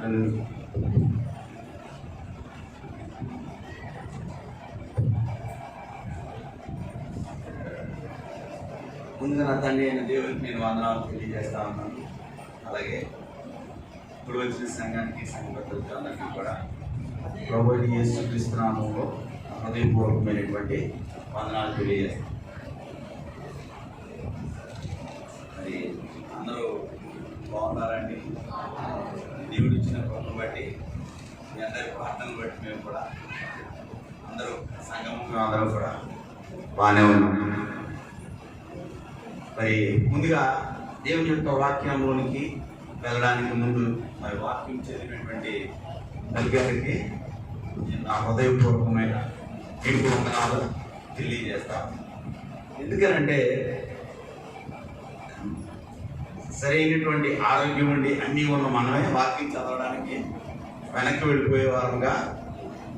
ముందుగా నా తండ్రి అయిన దేవునికి నేను వందనాలు తెలియజేస్తా ఉన్నాను. అలాగే ఇప్పుడు వచ్చిన సంఘానికి సంఘబద్ధులకి అందరికీ కూడా ప్రభువైన యేసుక్రీస్తు నామములో హృదయపూర్వకమైనటువంటి వందనాలు తెలియజేస్తాను. మరి అందరూ బాగున్నారండి. దేవుడు ఇచ్చిన కృపను బట్టి మీ అందరి ప్రార్థనలు బట్టి మేము కూడా అందరూ సంఘము అందరూ కూడా బాగానే ఉన్నాం. మరి ముందుగా దేవుని యొక్క వాక్యంలోనికి వెళ్ళడానికి ముందు మరి వాక్యం చదివినటువంటి నలుగురికి నా హృదయపూర్వకమైన మీకు వందనాలు తెలియజేస్తాను. ఎందుకనంటే సరైనటువంటి ఆరోగ్యం ఉండి అన్నీ ఉన్న మనమే వాక్యం చదవడానికి వెనక్కి వెళ్ళిపోయే వారంగా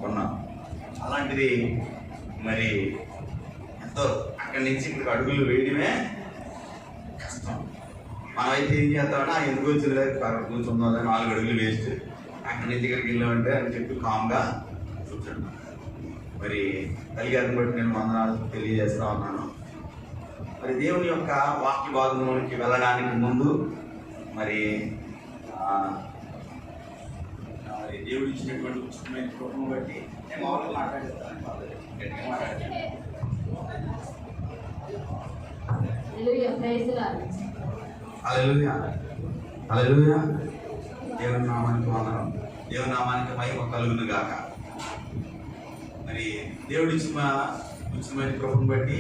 ఉన్నాం. అలాంటిది మరి ఎంతో అక్కడి నుంచి ఇక్కడికి అడుగులు వేయడమే కష్టం. మనమైతే ఏం చేస్తామంటే ఎందుకు వచ్చింది అక్కడ కూర్చుందా 4 అడుగులు వేస్ట్, అక్కడి నుంచి ఇక్కడికి వెళ్ళామంటే అని చెప్పి కామ్గా కూర్చుంటాం. మరి తల్లిగారిని బట్టి నేను వందనాలు తెలియజేస్తా ఉన్నాను. మరి దేవుని యొక్క వాక్య భాగంలోనికి వెళ్ళడానికి ముందు మరి మరి దేవుడు ఇచ్చినటువంటి ఉచితమైన కృపను బట్టి నేను మామూలుగా మాట్లాడేస్తాను. హల్లెలూయా. దేవుని నామానికి వందనం. దేవుని నామానికి మహిమ కలుగును గాక. మరి దేవుడు ఇచ్చిన ఉచితమైన కృపను బట్టి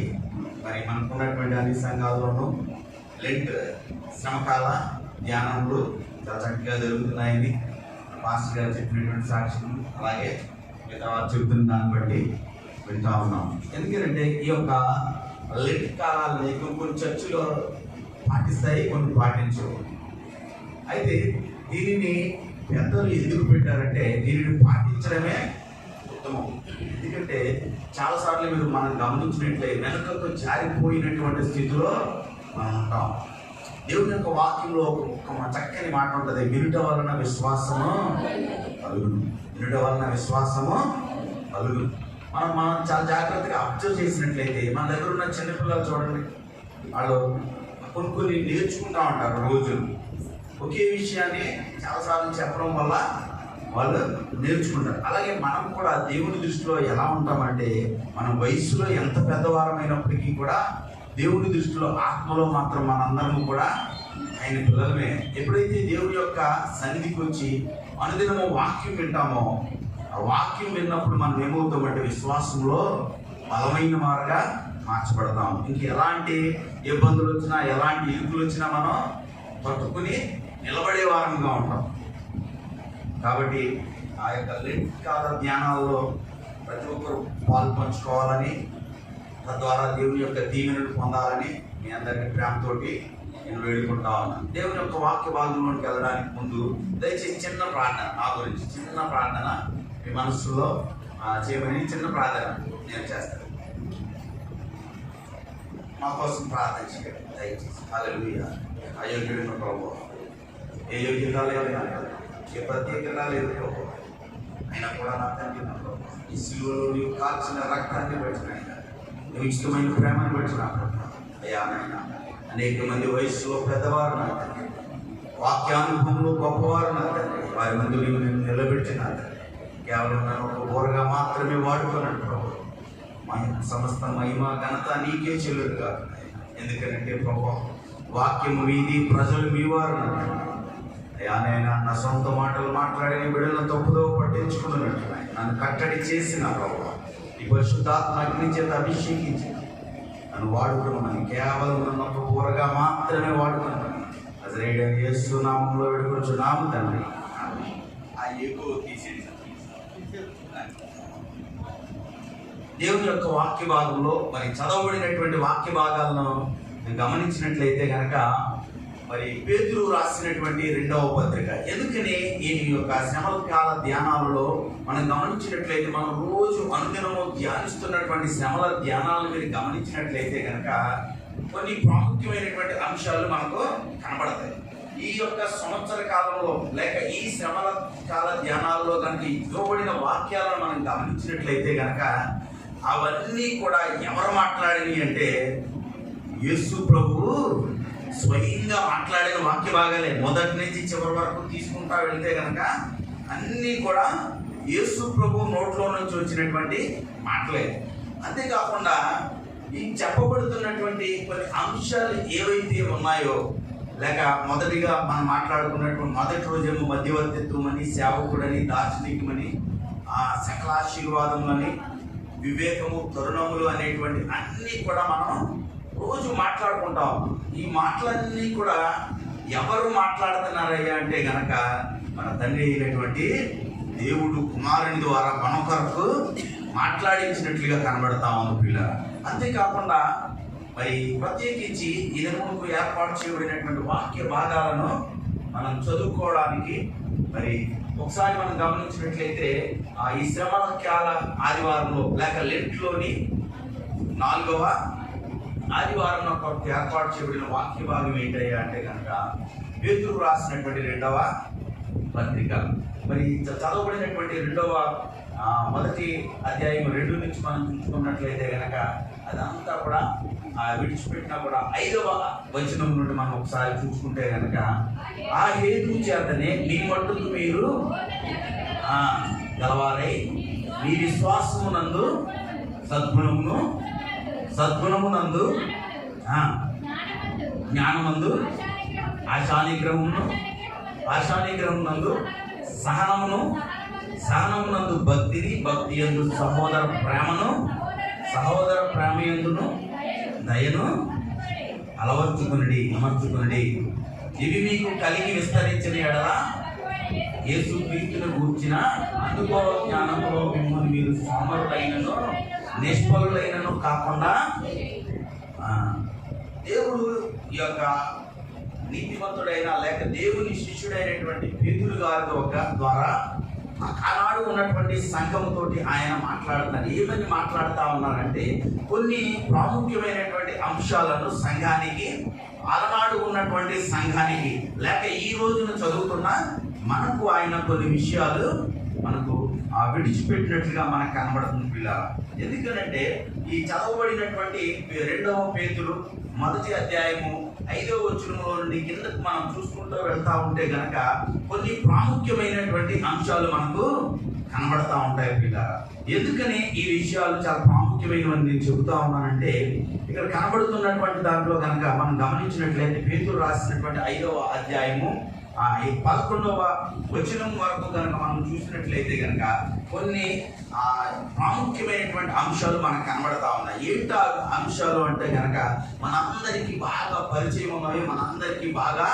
మరి మనకున్నటువంటి అన్ని సంఘాల్లోనూ లెంట్ శ్రమకాల ధ్యానములు చాలా చక్కగా జరుగుతున్నాయని పాస్టర్ గారు చెప్పినటువంటి సాక్ష్యం, అలాగే మిగతా వారు చెబుతున్న దాన్ని బట్టి వింటా ఉన్నాం. ఎందుకంటే ఈ యొక్క లెంట్ కాలాలని కొన్ని చర్చిలో పాటిస్తాయి, కొన్ని పాటించవు. అయితే దీనిని పెద్దలు ఎందుకు పెట్టారంటే దీనిని పాటించడమే ఉత్తమం. ఎందుకంటే చాలాసార్లు మీరు మనం గమనించినట్లే వెనుకకు జారిపోయినటువంటి స్థితిలో మనం ఉంటాం. దేవుని యొక్క వాక్యంలో ఒక చక్కని మాట ఉంటుంది, వినుట వలన విశ్వాసము కలుగును. వినుట వలన విశ్వాసము కలుగును. మనం చాలా జాగ్రత్తగా అబ్జర్వ్ చేసినట్లయితే మన దగ్గర ఉన్న చిన్నపిల్లలు చూడండి, వాళ్ళు కొన్ని నేర్చుకుంటా ఉంటారు. రోజు ఒకే విషయాన్ని చాలాసార్లు చెప్పడం వల్ల వాళ్ళు నేర్చుకుంటారు. అలాగే మనం కూడా దేవుని దృష్టిలో ఎలా ఉంటామంటే మన వయసులో ఎంత పెద్దవారమైనప్పటికీ కూడా దేవుని దృష్టిలో ఆత్మలో మాత్రం మనందరం కూడా ఆయన పిల్లలమే. ఎప్పుడైతే దేవుని యొక్క సన్నిధికి వచ్చి అనుదినము వాక్యం వింటామో ఆ వాక్యం విన్నప్పుడు మనం ఏమవుతామంటే విశ్వాసంలో బలమైన వారుగా మార్చబడతాం. ఇంక ఎలాంటి ఇబ్బందులు వచ్చినా ఎలాంటి ఇరుకులు వచ్చినా మనం పట్టుకుని నిలబడే వారంగా ఉంటాం. కాబట్టి ఆ యొక్క లెంట్ కాల ధ్యానాల్లో ప్రతి ఒక్కరు పాలు పంచుకోవాలని, తద్వారా దేవుని యొక్క దీవెనలు పొందాలని మీ అందరికీ ప్రేమతోటి నేను వేడుకుంటా ఉన్నాను. దేవుని యొక్క వాక్య భాగంలోకి వెళ్ళడానికి ముందు దయచేసి చిన్న ప్రార్థన, నా గురించి చిన్న ప్రార్థన మీ మనసులో చేయమని చిన్న ప్రార్థన నేను చేస్తాను. మా కోసం ప్రార్థన చేయండి దయచేసి. హల్లెలూయా. అయోగ్యుడైన ప్రభువా, ఏ యోగ్యత లేదు, ఏ ప్రత్యేకత లేదు ప్రభు, అయినా కూడా నా తండ్రి నా ప్రభు ఈ సిలువలో నీవు కాల్చిన రక్తాన్ని బట్టి నువ్వు ఇష్టమైన ప్రేమను బట్టి నా ప్రభు అయ్యా నాయన అనేక మంది వయస్సులో పెద్దవారు నా తండ్రి, వాక్యానుభవంలో గొప్పవారు నా తండ్రి, వారి మంది నీవు నేను నిలబెట్టిన కేవలం నన్ను ఒక బోరగా మాత్రమే వాడుకున్నాడు ప్రభు. సమస్త మహిమ ఘనత నీకే చెల్లుడుగా. ఎందుకంటే ప్రభు వాక్యము మీది, ప్రజలు మీ వారు. అయ్యా నేను నా సొంత మాటలు మాట్లాడిన బిడ్డలను తప్పుదో పట్టించుకున్నట్టు నన్ను కట్టడి చేసిన ప్రభు ఈ పరిశుద్ధాత్మ అగ్ని చేత అభిషేకించి నన్ను వాడుకున్నాను. కేవలం నన్ను ఒక బోరగా మాత్రమే వాడుకున్నాను. నజరేయుడైన యేసు నామములో వేడుకొనుచున్నాము తండ్రి. ఆ ఏకో తీసేసి దేవుని యొక్క వాక్య భాగంలో మరి చదవబడినటువంటి వాక్య భాగాలను గమనించినట్లయితే కనుక మరి పేతురు రాసినటువంటి 2వ పత్రిక. ఎందుకని ఈ యొక్క శ్రమల కాల ధ్యానాలలో మనం గమనించినట్లయితే మనం రోజు అనుదినము ధ్యానిస్తున్నటువంటి శ్రమల ధ్యానాలను మీరు గమనించినట్లయితే కనుక కొన్ని ప్రాముఖ్యమైనటువంటి అంశాలు మనకు కనబడతాయి. ఈ యొక్క సంవత్సర కాలంలో లేక ఈ శ్రమల కాల ధ్యానాల్లో కనుక ఇవ్వబడిన వాక్యాలను మనం గమనించినట్లయితే కనుక అవన్నీ కూడా ఎవరు మాట్లాడినవి అంటే యేసు ప్రభువు స్వయంగా మాట్లాడిన వాక్య భాగాలే. మొదటి నుంచి చివరి వరకు తీసుకుంటా వెళ్తే కనుక అన్నీ కూడా యేసు ప్రభు నోట్లో నుంచి వచ్చినటువంటి మాటలే. అంతేకాకుండా ఈ చెప్పబడుతున్నటువంటి కొన్ని అంశాలు ఏవైతే ఉన్నాయో, లేక మొదటిగా మనం మాట్లాడుకున్నటువంటి మొదటి రోజేమో మధ్యవర్తిత్వం అని, సేవకుడని, దార్శనికమని, సకలాశీర్వాదములని, వివేకము, తరుణములు అనేటువంటి అన్నీ కూడా మనం రోజు మాట్లాడుకుంటాం. ఈ మాటలన్నీ కూడా ఎవరు మాట్లాడుతున్నారయ్యా అంటే గనక మన తండ్రి అయినటువంటి దేవుడు కుమారుని ద్వారా మన కొరకు మాట్లాడించినట్లుగా కనబడతా ఉంది పిల్ల. అంతేకాకుండా మరి ప్రత్యేకించి ఈ దినమునకు ఏర్పాటు చేయబడినటువంటి వాక్య భాగాలను మనం చదువుకోవడానికి మరి ఒకసారి మనం గమనించినట్లయితే ఈ శ్రమల కాల ఆదివారంలో లేక లెంట్లోని 4వ ఆదివారం కొరకు ఏర్పాటు చేయబడిన వాక్య భాగం ఏంటయ్యా అంటే కనుక పేతురు రాసినటువంటి 2వ పత్రిక. మరి చదవబడినటువంటి మొదటి అధ్యాయం 2 నుంచి మనం చూసుకున్నట్లయితే కనుక అదంతా కూడా విడిచిపెట్టినా కూడా 5వ వచనం నుండి మనం ఒకసారి చూసుకుంటే కనుక ఆ హేతు చేతనే మీ మట్టుకు మీరు గలవారై మీ విశ్వాసమునందు సద్గుణమునందు జ్ఞానమందు ఆశానిగ్రహమునందు సహనమునందు భక్తిని, భక్తి యందు సహోదర ప్రేమయందును దయను అమర్చుకునుడి. ఇవి మీకు కలిగి విస్తరించిన ఎడల యేసు క్రీస్తును గూర్చిన అనుభవ జ్ఞానంలో మిమ్మల్ని మీరు సమరులైనను నిష్ఫలులైనను కాకుండా దేవుడు ఈ యొక్క నీతిమంతుడైన లేక దేవుని శిష్యుడైనటువంటి పేతురు గారి ద్వారా ఆనాడు ఉన్నటువంటి సంఘముతోటి ఆయన మాట్లాడుతున్నారు. ఏమని మాట్లాడుతూ ఉన్నారంటే కొన్ని ప్రాముఖ్యమైనటువంటి అంశాలను సంఘానికి, ఆనాడు ఉన్నటువంటి సంఘానికి లేక ఈ రోజున చదువుతున్న మనకు ఆయన కొన్ని విషయాలు మనకు విడిచిపెట్టినట్లుగా మనకు కనబడుతుంది పిల్లల. ఎందుకనంటే ఈ చదవబడినటువంటి 2వ పేతురు మొదటి అధ్యాయము 5వ వచనంలో నుండి కిందకు మనం చూసుకుంటూ వెళ్తా ఉంటే గనక కొన్ని ప్రాముఖ్యమైనటువంటి అంశాలు మనకు కనబడతా ఉంటాయి పిల్లల. ఎందుకని ఈ విషయాలు చాలా ప్రాముఖ్యమైనవని నేను చెబుతా ఉన్నానంటే ఇక్కడ కనబడుతున్నటువంటి దాంట్లో కనుక మనం గమనించినట్లయితే పేతురు రాసినటువంటి 5వ అధ్యాయము 11వ వచనం వరకు కనుక మనం చూసినట్లయితే కనుక కొన్ని ప్రాముఖ్యమైనటువంటి అంశాలు మనకు కనబడతా ఉన్నాయి. ఏంటో అంశాలు అంటే కనుక మనందరికీ బాగా పరిచయం ఉన్నవి, మనందరికీ బాగా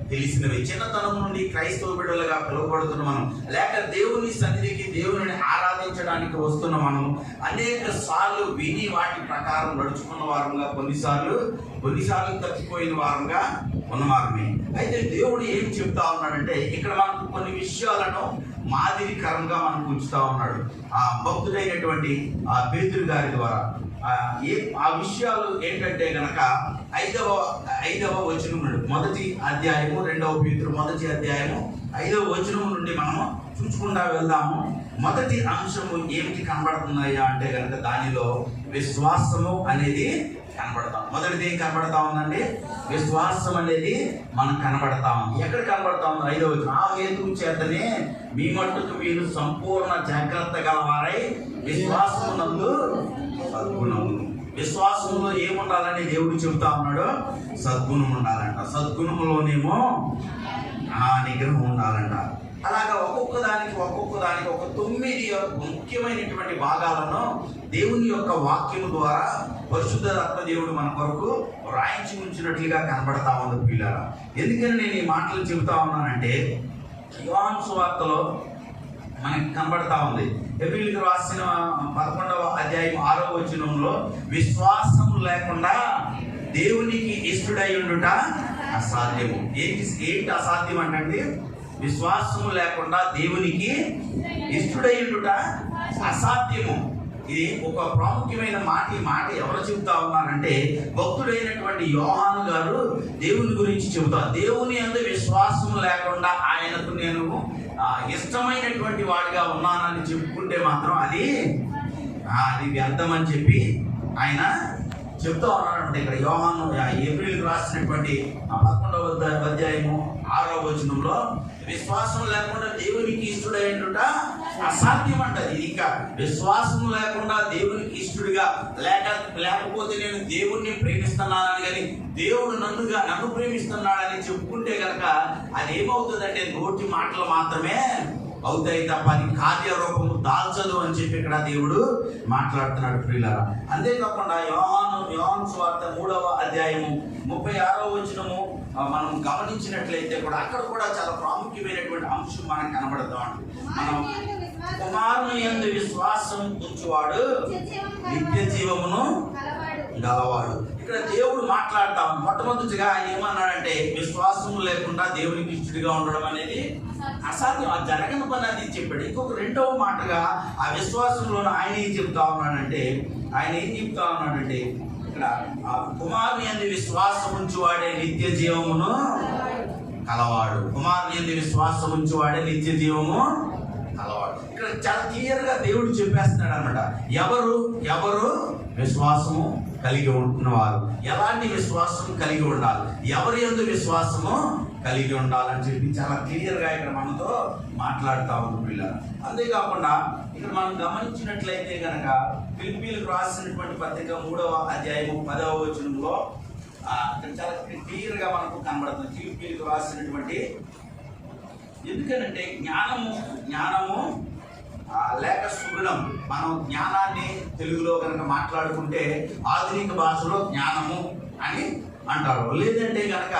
తెలిసినవి. చిన్నతనం నుండి క్రైస్తవ బిడ్డలుగా పిలువబడుతున్న మనం, లేక దేవుని సన్నిధికి దేవుని ఆరాధించడానికి వస్తున్న మనం అనేక సార్లు విని వాటి ప్రకారం నడుచుకున్న వారంగా, కొన్నిసార్లు తప్పిపోయిన వారంగా ఉన్నవారమే. అయితే దేవుడు ఏం చెప్తా ఉన్నాడంటే ఇక్కడ మనకు కొన్ని విషయాలను మాదిరికరంగా మనకు ఉంచుతా ఉన్నాడు భక్తుడైనటువంటి పేతురు గారి ద్వారా. ఆ విషయాలు ఏంటంటే గనక 5వ వచనం నుండి మొదటి అధ్యాయము 2వ పేతురు మొదటి అధ్యాయము 5వ వచనం నుండి మనము చూసుకుంటా వెళ్దాము. మొదటి అంశము ఏమిటి కనబడుతున్నాయా అంటే కనుక దానిలో విశ్వాసము అనేది కనబడతాం. మొదటిది ఏం కనబడతా ఉందండి? విశ్వాసం అనేది మనకు కనబడతా ఉంది. ఎక్కడ కనబడతా ఉంది? 5వ వచనం. ఆ హేతువు చేతనే మీ మట్టుకు మీరు సంపూర్ణ జాగ్రత్త గలవారై విశ్వాసమునందు సద్గుణమును. విశ్వాసంలో ఏముండాలని దేవుడు చెబుతా ఉన్నాడు? సద్గుణం ఉండాలంట. సద్గుణములోనేమో నిగ్రహం ఉండాలంట. అలాగా ఒక్కొక్క దానికి ఒక 9 ముఖ్యమైనటువంటి భాగాలను దేవుని యొక్క వాక్యము ద్వారా పరిశుద్ధాత్మ దేవుడు మన కొరకు రాయించి ఉంచినట్లుగా కనబడతా ఉంది పిల్లల. ఎందుకని నేను ఈ మాటలు చెబుతా ఉన్నానంటే యోహాను సువార్తలో మనకి కనబడతా ఉంది. హెబ్రీయులకు రాసిన 11వ అధ్యాయం 6వ వచనంలో విశ్వాసం లేకుండా దేవునికి ఇష్టడై ఉండుట అసాధ్యము. ఏంటి అసాధ్యం అంటే విశ్వాసము లేకుండా దేవునికి ఇష్టడై ఉండుట అసాధ్యము. ఇది ఒక ప్రాముఖ్యమైన మాట. ఈ మాట ఎవరు చెబుతా ఉన్నారంటే భక్తుడైనటువంటి యోహాను గారు దేవుని గురించి చెబుతారు. దేవుని యందు విశ్వాసం లేకుండా ఆయనకు నేను ఇష్టమైనటువంటి వాడిగా ఉన్నానని చెప్పుకుంటే మాత్రం అది వ్యర్థం అని చెప్పి ఆయన చెప్తా ఉన్నాడంటే ఇక్కడ యోహాను ఏప్రిల్కి రాసినటువంటి 11వ అధ్యాయము 6వ వచనంలో విశ్వాసం లేకుండా దేవునికి ఇష్టడైనట అసాధ్యం అంటది. ఇంకా విశ్వాసం లేకుండా దేవునికి ఇష్టడుగా లేకపోతే నేను దేవుణ్ణి ప్రేమిస్తున్నానని కానీ దేవుడు నన్ను ప్రేమిస్తున్నాడని చెప్పుకుంటే కనుక అది ఏమవుతుందంటే నోటి మాటలు మాత్రమే అవుతాయి తప్ప అది కార్యరూపము దాల్చదు అని చెప్పి ఇక్కడ దేవుడు మాట్లాడుతున్నాడు ప్రియులారా. అంతేకాకుండా యోహాను సువార్త 3వ అధ్యాయము 36వ వచనము మనం గమనించినట్లయితే కూడా అక్కడ కూడా చాలా ప్రాముఖ్యమైనటువంటి అంశం మనకు కనబడతాం. మనం కుమారుని యందు విశ్వాసం ఉంచువాడు నిత్య జీవమును గలవాడు. ఇక్కడ దేవుడు మాట్లాడతాం. మొట్టమొదటిగా ఆయన ఏమన్నాడంటే విశ్వాసం లేకుండా దేవునికి ఇష్టడిగా ఉండడం అనేది అసాధ్యం, అది జరగని పని అని చెప్పాడు. ఇంకొక రెండవ మాటగా ఆ విశ్వాసంలో ఆయన ఏం చెప్తా ఉన్నాడంటే ఇక్కడ కుమారుని యందు విశ్వాసం ఉంచువాడే నిత్య జీవమును కలవాడు. కుమారుని యందు విశ్వాసం ఉంచువాడే నిత్య జీవము కలవాడు. ఇక్కడ చాలా క్లియర్ గా దేవుడు చెప్పేస్తున్నాడు అన్నమాట. ఎవరు విశ్వాసము కలిగి ఉంటున్నవారు, ఎలాంటి విశ్వాసం కలిగి ఉండాలి, ఎవరి యందు విశ్వాసము కలిగి ఉండాలని చెప్పి చాలా క్లియర్ గా ఇక్కడ మనతో మాట్లాడుతూ ఉంది పిల్లలు. అంతేకాకుండా ఇక్కడ మనం గమనించినట్లయితే కనుక ఫిలిప్పీలకు రాసినటువంటి పత్రిక 3వ అధ్యాయము 10వ వచనంలో ఇక్కడ చాలా క్లియర్ గా మనకు కనబడుతుంది. ఫిలిప్పీలకు రాసినటువంటి, ఎందుకనంటే జ్ఞానము లేక సుగుణం. మనం జ్ఞానాన్ని తెలుగులో కనుక మాట్లాడుకుంటే ఆధునిక భాషలో జ్ఞానము అని అంటారు. లేదంటే కనుక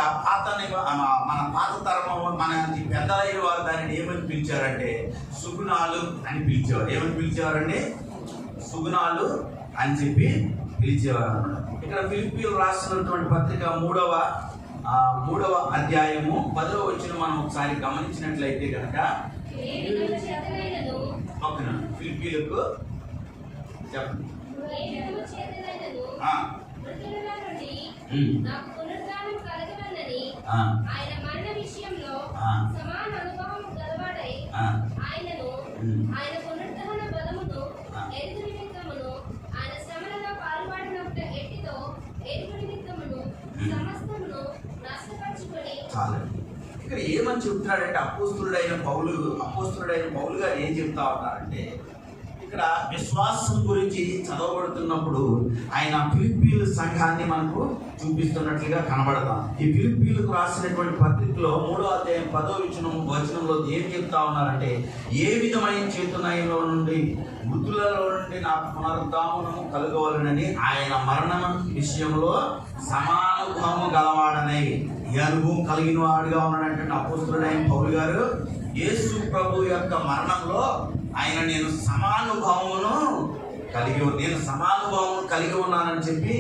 మన పాత తరం మన పెద్దలైన వారు దానిని ఏమని పిలిచారంటే సుగుణాలు అని పిలిచేవారు. ఏమని పిలిచేవారండి? సుగుణాలు అని చెప్పి పిలిచేవారు. ఇక్కడ ఫిలిప్పీలు రాసినటువంటి పత్రిక 3వ అధ్యాయము 10వ వచనం మనం ఒకసారి గమనించినట్లయితే కనుక ఫిలిప్పీలకు చెప్పండి. ఇక్కడ ఏమని చెప్తున్నాడంటే అపోస్తులుడైన పౌలు గారు ఏం చెప్తా ఉన్నారంటే ఇక్కడ విశ్వాసం గురించి చదవబడుతున్నప్పుడు ఆయన ఫిలిప్పీల సంఘాన్ని మనకు చూపిస్తున్నట్లుగా కనబడతాం. ఈ ఫిలిప్పీలకు రాసినటువంటి పత్రికలో 3వ అధ్యాయం 10వ వచనంలో ఏం చెప్తా ఉన్నారంటే ఏ విధమైన చేతునలో నుండి మృతులలో నుండి నాకు పునరుద్ధానము కలుగవలనని ఆయన మరణం విషయంలో సమానుభవము గలవాడనై ఈ అనుభవం కలిగిన వాడుగా ఉన్నాడంటే అపోస్తులుడైన పౌలు గారు యేసు ప్రభు యొక్క మరణంలో ఆయన నేను సమానుభవమును కలిగి ఉన్నానని చెప్పి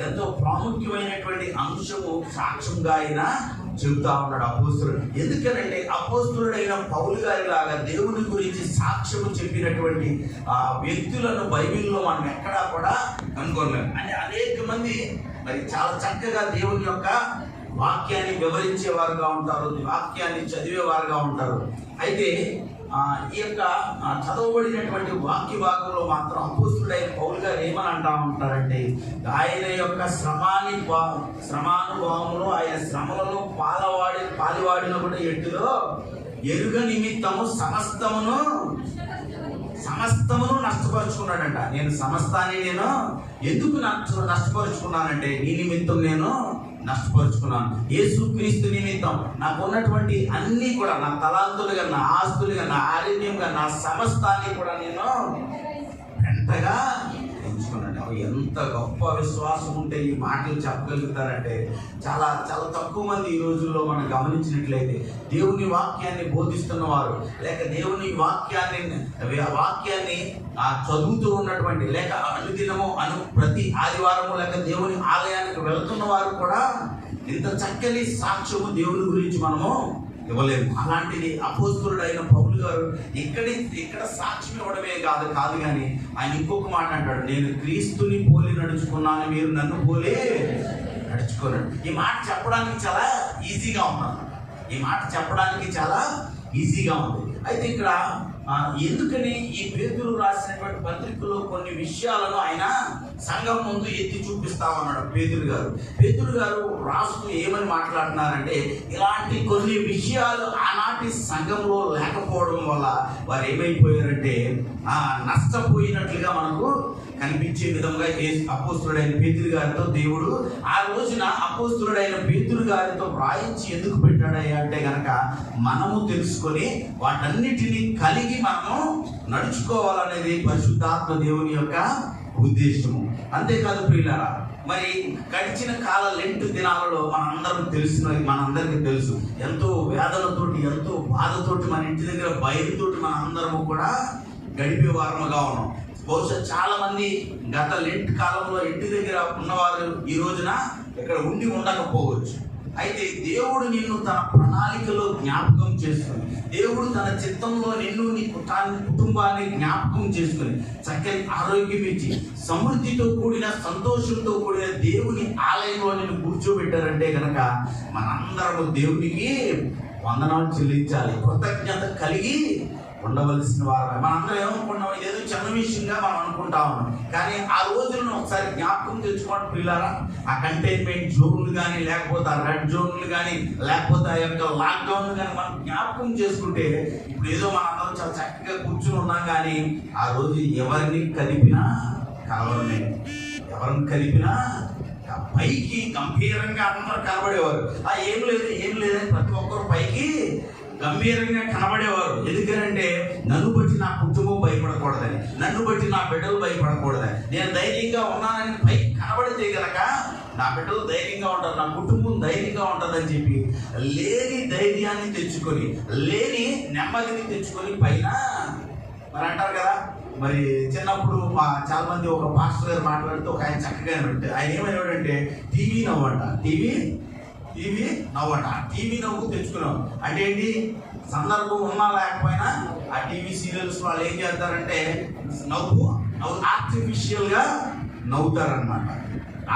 ఎంతో ప్రాముఖ్యమైనటువంటి అంశము సాక్ష్యంగా ఆయన చెబుతా ఉన్నాడు అపోస్తులుడు. ఎందుకనంటే అపోస్తులుడైన పౌలు గారి లాగా దేవుని గురించి సాక్ష్యము చెప్పినటువంటి వ్యక్తులను బైబిల్లో మనం ఎక్కడా కూడా కనుగొనలేము. అంటే అనేక మంది మరి చాలా చక్కగా దేవుని యొక్క వాక్యాన్ని వివరించేవారుగా ఉంటారు, వాక్యాన్ని చదివేవారుగా ఉంటారు. అయితే ఈ యొక్క చదవబడినటువంటి వాక్య భాగంలో మాత్రం అపోస్తుడైన పౌలు గారు ఏమని అంటా ఉంటారంటే ఆయన యొక్క శ్రమానుభవంలో ఆయన శ్రమలలో పాలివాడిన కూడా ఎట్టులో ఎరుగ నిమిత్తము సమస్తమును నష్టపరుచుకున్నాడంట. నేను సమస్తాన్ని ఎందుకు నష్టపరుచుకున్నానంటే నీ నిమిత్తం నేను నష్టపరుచుకున్నాను. యేసుక్రీస్తు నిమిత్తం నాకు ఉన్నటువంటి అన్ని కూడా నా తలాంతులుగా, నా ఆస్తులుగా, నా ఆరోగ్యంగా, నా సమస్తాన్ని కూడా నేను ఎంతగా ఎంచుకున్నాను. ఎంత గొప్ప విశ్వాసం ఉంటే ఈ మాటలు చెప్పగలుగుతారంటే చాలా చాలా తక్కువ మంది ఈ రోజుల్లో మనం గమనించినట్లయితే దేవుని వాక్యాన్ని బోధిస్తున్న వారు, లేక దేవుని వాక్యాన్ని చదువుతూ ఉన్నటువంటి, లేక అనుదినము ప్రతి ఆదివారము లేక దేవుని ఆలయానికి వెళ్తున్న వారు కూడా ఇంత చక్కని సాక్ష్యము దేవుని గురించి మనము ఇవ్వలేము. అలాంటిది అపోస్తలుడైన పౌలు గారు ఇక్కడ సాక్ష్యం ఇవ్వడమే కాదు కానీ ఆయన ఇంకొక మాట అంటాడు, నేను క్రీస్తుని పోలి నడుచుకున్నాను, మీరు నన్ను పోలే నడుచుకోనండి. ఈ మాట చెప్పడానికి చాలా ఈజీగా ఉన్నాను, ఈ మాట చెప్పడానికి చాలా ఈజీగా ఉంది. అయితే ఇక్కడ ఎందుకని ఈ పేతురు రాసినటువంటి పత్రికలో కొన్ని విషయాలను ఆయన సంఘం ముందు ఎత్తి చూపిస్తా ఉన్నాడు. పేతురు గారు రాస్తూ ఏమని మాట్లాడుతున్నారంటే, ఇలాంటి కొన్ని విషయాలు ఆనాటి సంఘంలో లేకపోవడం వల్ల వారు ఏమైపోయారంటే నష్టపోయినట్లుగా మనకు కనిపించే విధంగా అపోస్తలుడైన పేతురు గారితో దేవుడు ఆ రోజున అపోస్తలుడైన పేతురు గారితో వ్రాయించి ఎందుకు పెట్టాడయ్యా అంటే గనక మనము తెలుసుకొని వాటన్నిటినీ కలిగి మనము నడుచుకోవాలనేది పరిశుద్ధాత్మ దేవుని యొక్క ఉద్దేశము. అంతేకాదు ప్రియులారా, మరి గడిచిన కాల లెంట్ దినాలలో మనందరికీ తెలుసు, ఎంతో వేదనతోటి ఎంతో బాధతోటి మన ఇంటి దగ్గర బయలుతోటి మన అందరము కూడా గడిపే వారముగా ఉన్నాం. బహుశా చాలా మంది గత లెంట్ కాలంలో ఇంటి దగ్గర ఉన్నవారు ఈ రోజున ఇక్కడ ఉండకపోవచ్చు. అయితే దేవుడు నిన్ను తన ప్రణాళికలో జ్ఞాపకం చేసుకుని, దేవుడు తన చిత్తంలో నిన్ను నీ కుటుంబాన్ని జ్ఞాపకం చేసుకుని చక్కని ఆరోగ్యం ఇచ్చి సమృద్ధితో కూడిన సంతోషంతో కూడిన దేవుని ఆలయంలో నిన్ను కూర్చోబెట్టారంటే కనుక మనందరము దేవునికి వందనాలు చెల్లించాలి, కృతజ్ఞత కలిగి ఉండవలసిన వారు. మనందరం ఏమనుకున్నాం, ఇదేదో చిన్న విషయంగా మనం అనుకుంటా ఉన్నాం. కానీ ఆ రోజులను ఒకసారి జ్ఞాపకం తెచ్చుకోండి పిల్లరా. ఆ కంటైన్మెంట్ జోన్లు కానీ, లేకపోతే ఆ రెడ్ జోన్లు కానీ, లేకపోతే ఆ యొక్క లాక్డౌన్లు కానీ మనం జ్ఞాపకం చేసుకుంటే ఇప్పుడు ఏదో మనందరం చాలా చక్కగా కూర్చుని ఉన్నాం. కానీ ఆ రోజు ఎవరిని కదిపినా కలవరమే, ఎవరిని కలిపినా పైకి గంభీరంగా అందరూ కనబడేవారు. ఏం లేదని ప్రతి ఒక్కరు పైకి గంభీరంగా కనబడేవారు. ఎందుకనంటే నన్ను బట్టి నా కుటుంబం భయపడకూడదని, నన్ను బట్టి నా బిడ్డలు భయపడకూడదని, నేను ధైర్యంగా ఉన్నానని పైకి కనబడితే గనక నా బిడ్డలు ధైర్యంగా ఉంటారు, నా కుటుంబం ధైర్యంగా ఉంటుందని చెప్పి లేని ధైర్యాన్ని తెచ్చుకొని, లేని నెమ్మదిని తెచ్చుకొని పైన మరి అంటారు కదా. మరి చిన్నప్పుడు చాలా మంది ఒక పాస్టర్ గారు మాట్లాడుతూ ఒక ఆయన చక్కగా ఆయన ఏమనేవాడంటే టీవీ నవ్వంట, టీవీ నవ్వట. టీవీ నవ్వు తెచ్చుకున్నాం అంటే ఏంటి, సందర్భం ఉన్నా లేకపోయినా ఆ టీవీ సీరియల్స్ వాళ్ళు ఏం చేస్తారంటే నవ్వు ఆర్టిఫిషియల్గా నవ్వుతారనమాట,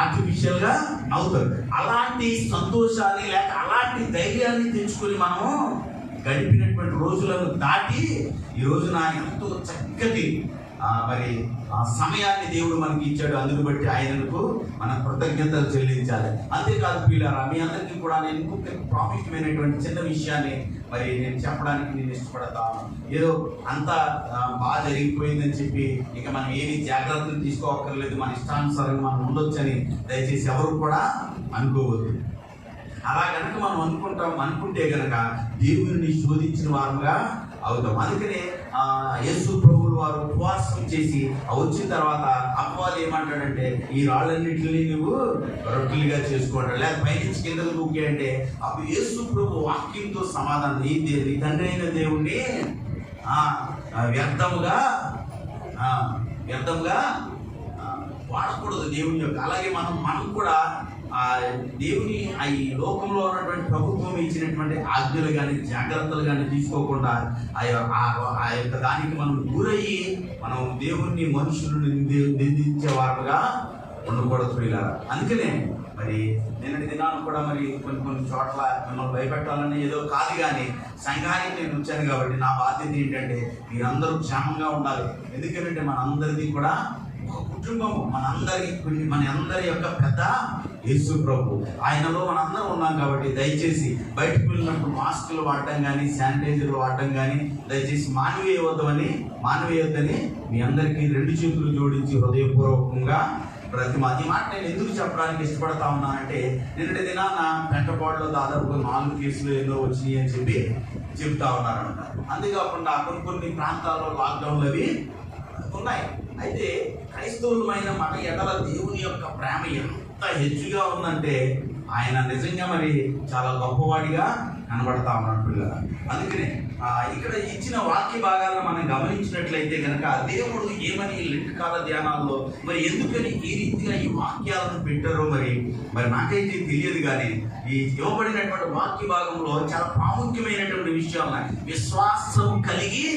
ఆర్టిఫిషియల్గా నవ్వుతారు. అలాంటి సంతోషాన్ని లేక అలాంటి ధైర్యాన్ని తెచ్చుకొని మనము గడిపినటువంటి రోజులను దాటి ఈ రోజున ఎంతో చక్కటి మరి సమయాన్ని దేవుడు మనకి ఇచ్చాడు. అందుకు బట్టి ఆయనకు మన కృతజ్ఞతలు చెల్లించాలి. అంతేకాదు పిల్లరా, మీ అందరికీ కూడా నేను ఇంకొక ప్రాముఖ్యమైనటువంటి చిన్న విషయాన్ని మరి నేను చెప్పడానికి నేను ఇష్టపడతాను. ఏదో అంత బాగా జరిగిపోయిందని చెప్పి ఇక మనం ఏమి జాగ్రత్తలు తీసుకోవక్కర్లేదు, మన ఇష్టానుసారంగా మనం ఉండొచ్చని దయచేసి ఎవరు కూడా అనుకోవద్దు. అలా కనుక మనం అనుకుంటే కనుక దేవుని శోధించిన వారుగా అవుతాం. అందుకనే యేసు ప్రభువులు వారు ఉపవాసం చేసి వచ్చిన తర్వాత అపవాది ఏమంటాడంటే ఈ రాళ్ళన్నింటినీ నువ్వు రొట్టెలుగా చేసుకోండి, లేదా పైనుంచి కిందకు దూకే అంటే అప్పుడు యేసు ప్రభు వాక్యంతో సమాధానం, ఈ తండ్రి అయిన దేవుణ్ణి వ్యర్థముగా వాడకూడదు దేవుని యొక్క. అలాగే మనం కూడా దేవుని ఈ లోకంలో ఉన్నటువంటి ప్రభుత్వం ఇచ్చినటువంటి ఆజ్ఞలు కానీ జాగ్రత్తలు కానీ తీసుకోకుండా ఆ యొక్క దానికి మనం గురయ్యి మనం దేవుణ్ణి మనుషులను నిందించే వారుగా ఉండకూడదు ఇలా. అందుకనే మరి నిన్నటి దినాన్ని కూడా మరి కొన్ని చోట్ల మిమ్మల్ని భయపెట్టాలని ఏదో కాదు, కానీ సంఘానికి నేను వచ్చాను కాబట్టి నా బాధ్యత ఏంటంటే మీరందరూ క్షేమంగా ఉండాలి. ఎందుకంటే మనందరిది కూడా ఒక కుటుంబము, మన అందరి యొక్క పెద్ద యేసు ప్రభు, ఆయనలో మనందరం ఉన్నాం. కాబట్టి దయచేసి బయటకు వెళ్ళినప్పుడు మాస్కులు వాడటం కానీ, శానిటైజర్లు వాడటం కానీ దయచేసి మానవీయతని మీ అందరికీ 2 చేతులు జోడించి హృదయపూర్వకంగా ఈ మాట నేను ఎందుకు చెప్పడానికి ఇష్టపడతా ఉన్నానంటే, నిన్నటి దినాన పెంటపాడులో దాదాపుగా 4 కేసులు ఎన్నో వచ్చినాయి అని చెప్పి చెప్తా ఉన్నారంట. అంతేకాకుండా కొన్ని ప్రాంతాల్లో లాక్డౌన్లు అవి ఉన్నాయి. అయితే క్రైస్తవులమైన మన ఎడల దేవుని యొక్క ప్రేమ ఎంత హెచ్చుగా ఉందంటే ఆయన నిజంగా మరి చాలా గొప్పవాడిగా కనబడతా ఉన్నట్టు కదా. అందుకనే ఇక్కడ ఇచ్చిన వాక్య భాగాలను మనం గమనించినట్లయితే కనుక దేవుడు ఏమని లెంట్ కాల ధ్యానాల్లో మరి ఎందుకని ఈ రీతిగా ఈ వాక్యాలను పెట్టారో మరి నాకైతే తెలియదు. కానీ ఈ ఇవ్వబడినటువంటి వాక్య భాగంలో చాలా ప్రాముఖ్యమైనటువంటి విషయాలు విశ్వాసం కలిగి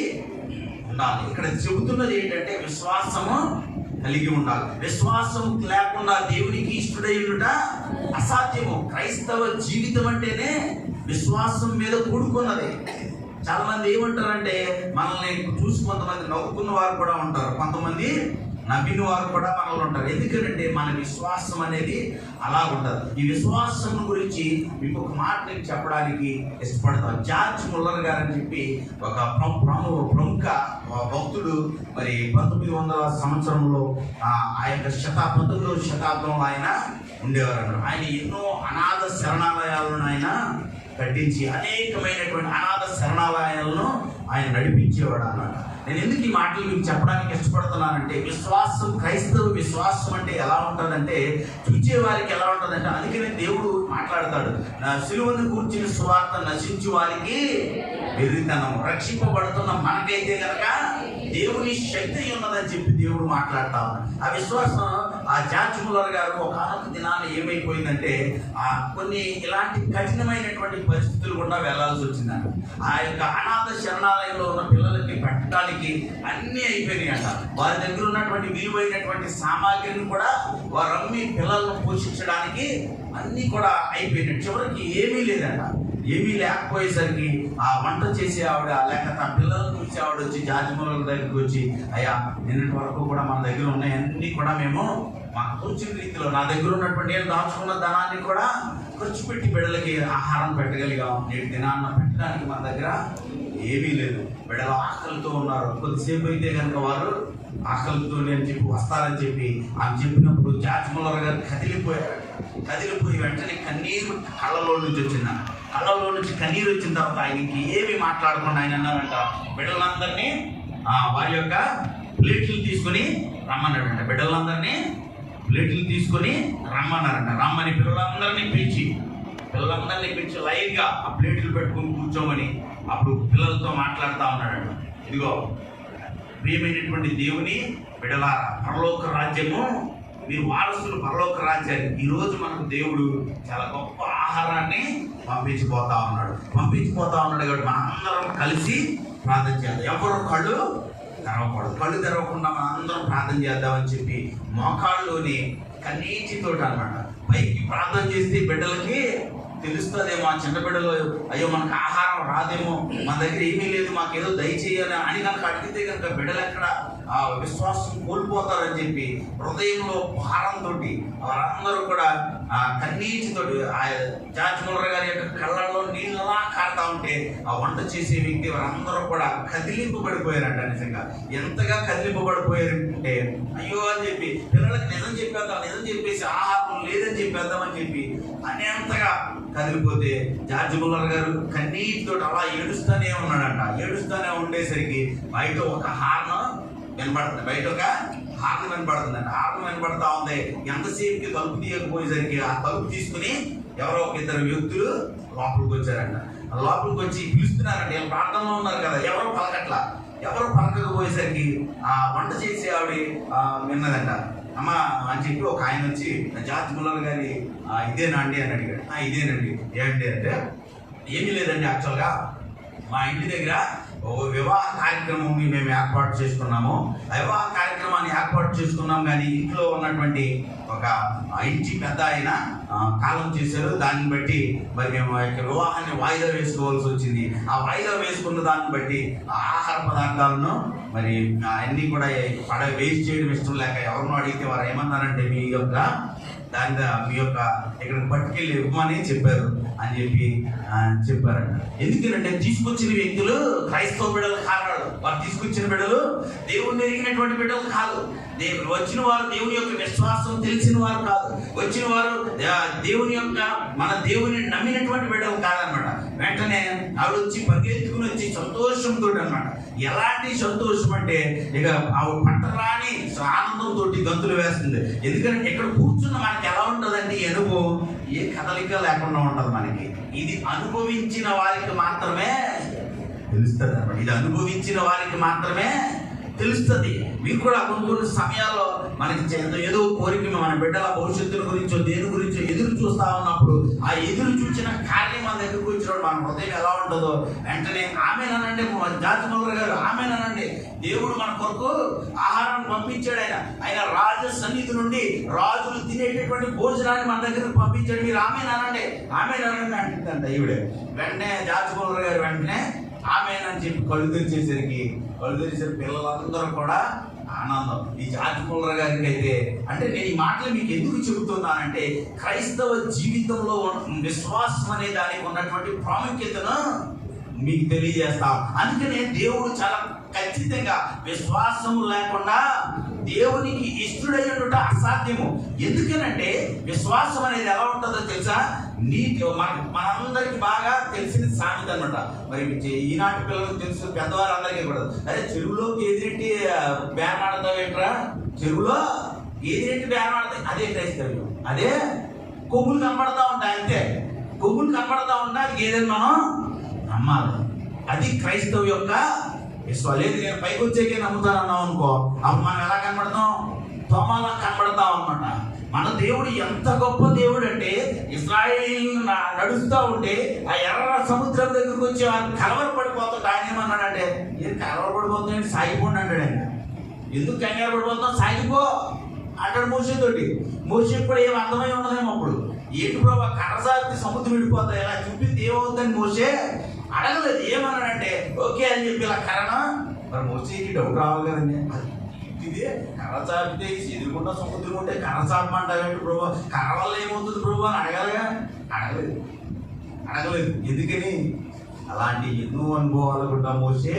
ఉండాలి. ఇక్కడ చెబుతున్నది ఏంటంటే విశ్వాసము కలిగి ఉండాలి. విశ్వాసం లేకుండా దేవునికి ఇష్టడై ఉండుట అసాధ్యము. క్రైస్తవ జీవితం అంటేనే విశ్వాసం మీద కూడుకున్నది. చాలా మంది ఏమంటారంటే మనల్ని చూసి కొంతమంది నవ్వుకున్న వారు కూడా ఉంటారు, కొంతమంది నవ్విన వారు కూడా మనలో ఉంటారు. ఎందుకంటే మన విశ్వాసం అనేది అలా ఉండదు. ఈ విశ్వాసం గురించి మీకు ఒక మాట నేను చెప్పడానికి ఇష్టపడతాను. జార్జ్ ముల్లర్ గారు అని చెప్పి ఒక ప్రముఖ భక్తుడు మరి 1900 సంవత్సరంలో ఆ యొక్క 19వ శతాబ్దంలో ఆయన ఉండేవారు. ఆయన ఎన్నో అనాథ శరణాలయాలను ఆయన కట్టించి అనేకమైనటువంటి అనాథ శరణాలయాలను ఆయన నడిపించేవాడు అన్నమాట. నేను ఎందుకు ఈ మాటలు మీకు చెప్పడానికి ఇష్టపడుతున్నానంటే విశ్వాసం, క్రైస్తవ విశ్వాసం అంటే ఎలా ఉంటుందంటే చూచే వారికి ఎలా ఉంటుందంటే, అందుకనే దేవుడు మాట్లాడతాడు, నా సిలువను కూర్చిన సువార్త నశించు వారికి వెర్రితనం, రక్షింపబడుతున్న మనకైతే కనుక దేవుని శక్తి ఉన్నదని చెప్పి దేవుడు మాట్లాడుతా ఉన్నాడు. ఆ విశ్వాసం ఆ జార్జ్ ముల్లర్ గారు ఒకనొక దినాన్ని ఏమైపోయిందంటే కొన్ని ఇలాంటి కఠినమైనటువంటి పరిస్థితులు కూడా వెళ్లాల్సి వచ్చిందంట. ఆ యొక్క అనాథ శరణాలయంలో ఉన్న పిల్లలకి పెట్టడానికి అన్నీ అయిపోయినాయి అంట. వారి దగ్గర ఉన్నటువంటి విలువైనటువంటి సామాగ్రిని కూడా వారు అమ్మి పిల్లలను పోషించడానికి అన్నీ కూడా అయిపోయినాయి. చివరికి ఏమీ లేదంట. ఏమీ లేకపోయేసరికి ఆ వంట చేసే ఆవిడ లేక తన పిల్లలను చూసే ఆవిడ వచ్చి జార్జ్ ముల్లర్ దగ్గరికి వచ్చి, అయ్యా నిన్నటి వరకు కూడా మన దగ్గర ఉన్నాయన్నీ కూడా మేము మాకు తోచిన రీతిలో నా దగ్గర ఉన్నటువంటి నేను దాచుకున్న ధనాన్ని కూడా ఖర్చు పెట్టి బిడ్డలకి ఆహారం పెట్టగలిగాం. నేటి దినాన్న పెట్టడానికి మన దగ్గర ఏమీ లేదు. బిడ్డలు ఆకలితో ఉన్నారు. కొద్దిసేపు అయితే కనుక వారు ఆకలితో అని చెప్పి వస్తారని చెప్పి ఆమె చెప్పినప్పుడు జార్జ్ ముల్లర్ గారు కదిలిపోయి వెంటనే కన్నీరు కళ్ళలో నుంచి వచ్చింది. కళ్ళలో నుంచి కన్నీరు వచ్చిన తర్వాత ఆయనకి ఏమి మాట్లాడకుండా ఆయన అన్నారంట, బిడ్డలందరినీ వారి యొక్క ప్లేట్లు తీసుకుని రమ్మన్నాడంట. బిడ్డలందరినీ ప్లేట్లు తీసుకొని రమ్మన్నారంట. రమ్మని పిల్లలందరినీ పిలిచి లైన్గా ఆ ప్లేట్లు పెట్టుకుని కూర్చోమని అప్పుడు పిల్లలతో మాట్లాడుతూ ఉన్నాడంట. ఇదిగో ప్రియమైనటువంటి దేవుని బిడ్డలారా, పరలోక రాజ్యము మీరు వారసులు, పరలోక రాజ్యాన్ని ఈరోజు మనకు దేవుడు చాలా గొప్ప ఆహారాన్ని పంపించిపోతా ఉన్నాడు కాబట్టి మనందరం కలిసి ప్రార్థన చేద్దాం. ఎవరు కళ్ళు తెరవకూడదు. కళ్ళు తెరవకుండా మనందరం ప్రార్థన చేద్దామని చెప్పి మోకాళ్ళలోని కన్నీటితోటి అన్నమాట పైకి ప్రార్థన చేస్తే బిడ్డలకి తెలుస్తుందేమో, ఆ చిన్న బిడ్డలు అయ్యో మనకు ఆహారం రాదేమో, మన దగ్గర ఏమీ లేదు, మాకేదో దయచేయాలి అని కనుక అడిగితే కనుక బిడ్డలు ఎక్కడ విశ్వాసం కోల్పోతారని చెప్పి హృదయంలో భారంతో వారందరూ కూడా కన్నీటితో ఆ జార్జ్ ముల్లర్ గారి యొక్క కళ్ళల్లో నీళ్ళలా కారుతా ఉంటే ఆ వంట చేసే వ్యక్తి వారందరూ కూడా కదిలింపబడిపోయారంట. నిజంగా ఎంతగా కదిలింపబడిపోయారంటే అయ్యో అని చెప్పి పిల్లలకి నిజం చెప్పేసి ఆహారం లేదని చెప్పేద్దామని చెప్పి అనేంతగా కదిలిపోతే జార్జ్ ముల్లర్ గారు కన్నీటితో అలా ఏడుస్తూనే ఉన్నాడంట. ఏడుస్తూనే ఉండేసరికి బయట ఒక హార్న్ వినపడుతుందంట. హార్న్ వినపడతా ఉంది. ఎంతసేపుకి తలుపు తీయకపోయేసరికి ఆ తలుపు తీసుకుని ఎవరో ఒక ఇద్దరు వ్యక్తులు లోపలికి వచ్చారంట. లోపలికి వచ్చి పిలుస్తున్నారంట. వీళ్ళు ప్రాంతంలో ఉన్నారు కదా, ఎవరు పలకకపోయేసరికి ఆ వంట చేసి ఆవిడ విన్నదంట. అమ్మ అని చెప్పి ఒక ఆయన వచ్చి జార్జ్ ముల్లర్ గారి ఇదేనా అండి అని అడిగాడు. ఇదేనండి. ఏంటి అంటే ఏమీ లేదండి, యాక్చువల్గా మా ఇంటి దగ్గర వివాహ కార్యక్రమం మేము ఏర్పాటు చేసుకున్నాము. ఆ వివాహ కార్యక్రమాన్ని ఏర్పాటు చేసుకున్నాం కానీ ఇంట్లో ఉన్నటువంటి ఒక ఇంటి పెద్ద ఆయన కాలం చేశారు. దాన్ని బట్టి మరి మేము వివాహాన్ని వాయిదా వేసుకోవాల్సి వచ్చింది. ఆ వాయిదా వేసుకున్న దాన్ని బట్టి ఆహార పదార్థాలను మరి అన్నీ కూడా వేస్ట్ చేయడం ఇష్టం లేక ఎవరినో అడిగితే వారు ఏమన్నారంటే మీ యొక్క ఇక్కడికి పట్టుకెళ్ళి ఇవ్వమని చెప్పారు అని చెప్పారంట. ఎందుకంటే తీసుకొచ్చిన వ్యక్తులు క్రైస్తవ బిడ్డలు కాదు. వారు తీసుకొచ్చిన బిడ్డలు దేవుణ్ణి ఎరిగినటువంటి బిడ్డలు కాదు. వచ్చిన వారు దేవుని యొక్క విశ్వాసం తెలిసిన వారు కాదు. వచ్చిన వారు దేవుని యొక్క మన దేవుని నమ్మినటువంటి బిడ్డలు కాదనమాట. వెంటనే ఆవిడ వచ్చి పరిగెత్తుకుని వచ్చి సంతోషంతో అనమాట. ఎలాంటి సంతోషం అంటే ఇక ఆవిడ పట్టరాని ఆనందంతో గంతులు వేస్తుంది. ఎందుకంటే ఇక్కడ కూర్చున్న మనకి ఎలా ఉంటుందండి అనుభవం, ఏ కదలిక లేకుండా ఉంటుంది మనకి. ఇది అనుభవించిన వారికి మాత్రమే తెలుస్తుంది అనమాట. ఇది అనుభవించిన వారికి మాత్రమే తెలుస్తుంది. మీరు కూడా కొన్ని సమయాల్లో మనకి ఏదో కోరిక మన బిడ్డల భవిష్యత్తుల గురించో దేని గురించో ఎదురు చూస్తా ఉన్నప్పుడు ఆ ఎదురు చూసిన కార్యం మన దగ్గరకు వచ్చినప్పుడు మన హృదయం ఎలా ఉంటుందో వెంటనే ఆమెనండి జాతిమౌళి గారు ఆమెనండి. దేవుడు మన కొరకు ఆహారం పంపించాడు. ఆయన రాజ సన్నిధి నుండి రాజులు తినేటటువంటి భోజనాన్ని మన దగ్గరకు పంపించాడు. మీరు ఆమెనండి అంటుందంట ఈవిడే. వెంటనే జాతిమౌళి గారు వెంటనే ఆమెనని చెప్పి కళ్ళు తెరిచేసరికి పిల్లలందరూ కూడా ఆనందం. ఈ జాతిమౌళి గారికి అయితే అంటే నేను ఈ మాటలు మీకు ఎందుకు చెబుతున్నానంటే క్రైస్తవ జీవితంలో విశ్వాసం అనే దానికి ఉన్నటువంటి ప్రాముఖ్యతను మీకు తెలియజేస్తాం. అందుకనే దేవుడు చాలా ఖచ్చితంగా విశ్వాసం లేకుండా దేవునికి ఇష్టడైనట అసాధ్యము. ఎందుకనంటే విశ్వాసం అనేది ఎలా ఉంటుందో తెలుసా? నీటి మనందరికి బాగా తెలిసిన సామెత అనమాట. మరి ఈనాటి పిల్లలకు తెలుసు, పెద్దవారందరికీ కూడా. అరే చెరువులోకి ఎదిరెట్టి బ్యాన్ ఆడతావేంట్రా, చెరువులో ఎదిరెట్టి బ్యాన్ ఆడతాయి. అదే క్రైస్తవ్యం. అదే కొమ్ములు కనబడతా ఉంటాయి. అంతే, కొమ్ములు కనబడతా ఉంటాయి. అది ఏదైనా మనం నమ్మాలి. అది క్రైస్తవ యొక్క విశ్వాసం. లేదు నేను పైకి వచ్చేకే నమ్ముతానన్నావు అనుకో, అప్పుడు మనం ఎలా కనబడతాం? తోమాలా కనబడతాం అన్నమాట. మన దేవుడు ఎంత గొప్ప దేవుడు అంటే ఇశ్రాయేల్ నడుస్తూ ఉంటే ఆ ఎర్ర సముద్రం దగ్గరకు వచ్చి ఆయన కలవరపడిపోతాడు. ఆయన ఏమన్నాడంటే ఏం కలవరపడిపోతుంది, సాగిపోండి అంటాడు. ఆయన ఎందుకు కంగారు పడిపోతాం, సాగిపో అంటాడు మోషేతోటి. మోషేకి కూడా ఏం అర్థమై ఉండదేమో అప్పుడు. ఏంటి ప్రభు కర్రసాగితే సముద్రం విడిపోతాయి, ఇలా చూపింది ఏమవుతుందని మోషే అడగలేదు. ఏమన్నాడంటే ఓకే అని చెప్పి ఇలా కర్రన. మరి మోషేకి డౌట్ రావాలి కదండి, ఇదే కర్ర చాపితే ఎదురుకుండా సముద్రం ఉంటే కర్ర చాపమంటావేంటి ప్రభు, కర్ర వల్ల ఏమవుతుంది ప్రభు అని అడగాలిగా. అడగలేదు. ఎందుకని? అలాంటి ఎన్నో అనుభవాలు కూడా మోసే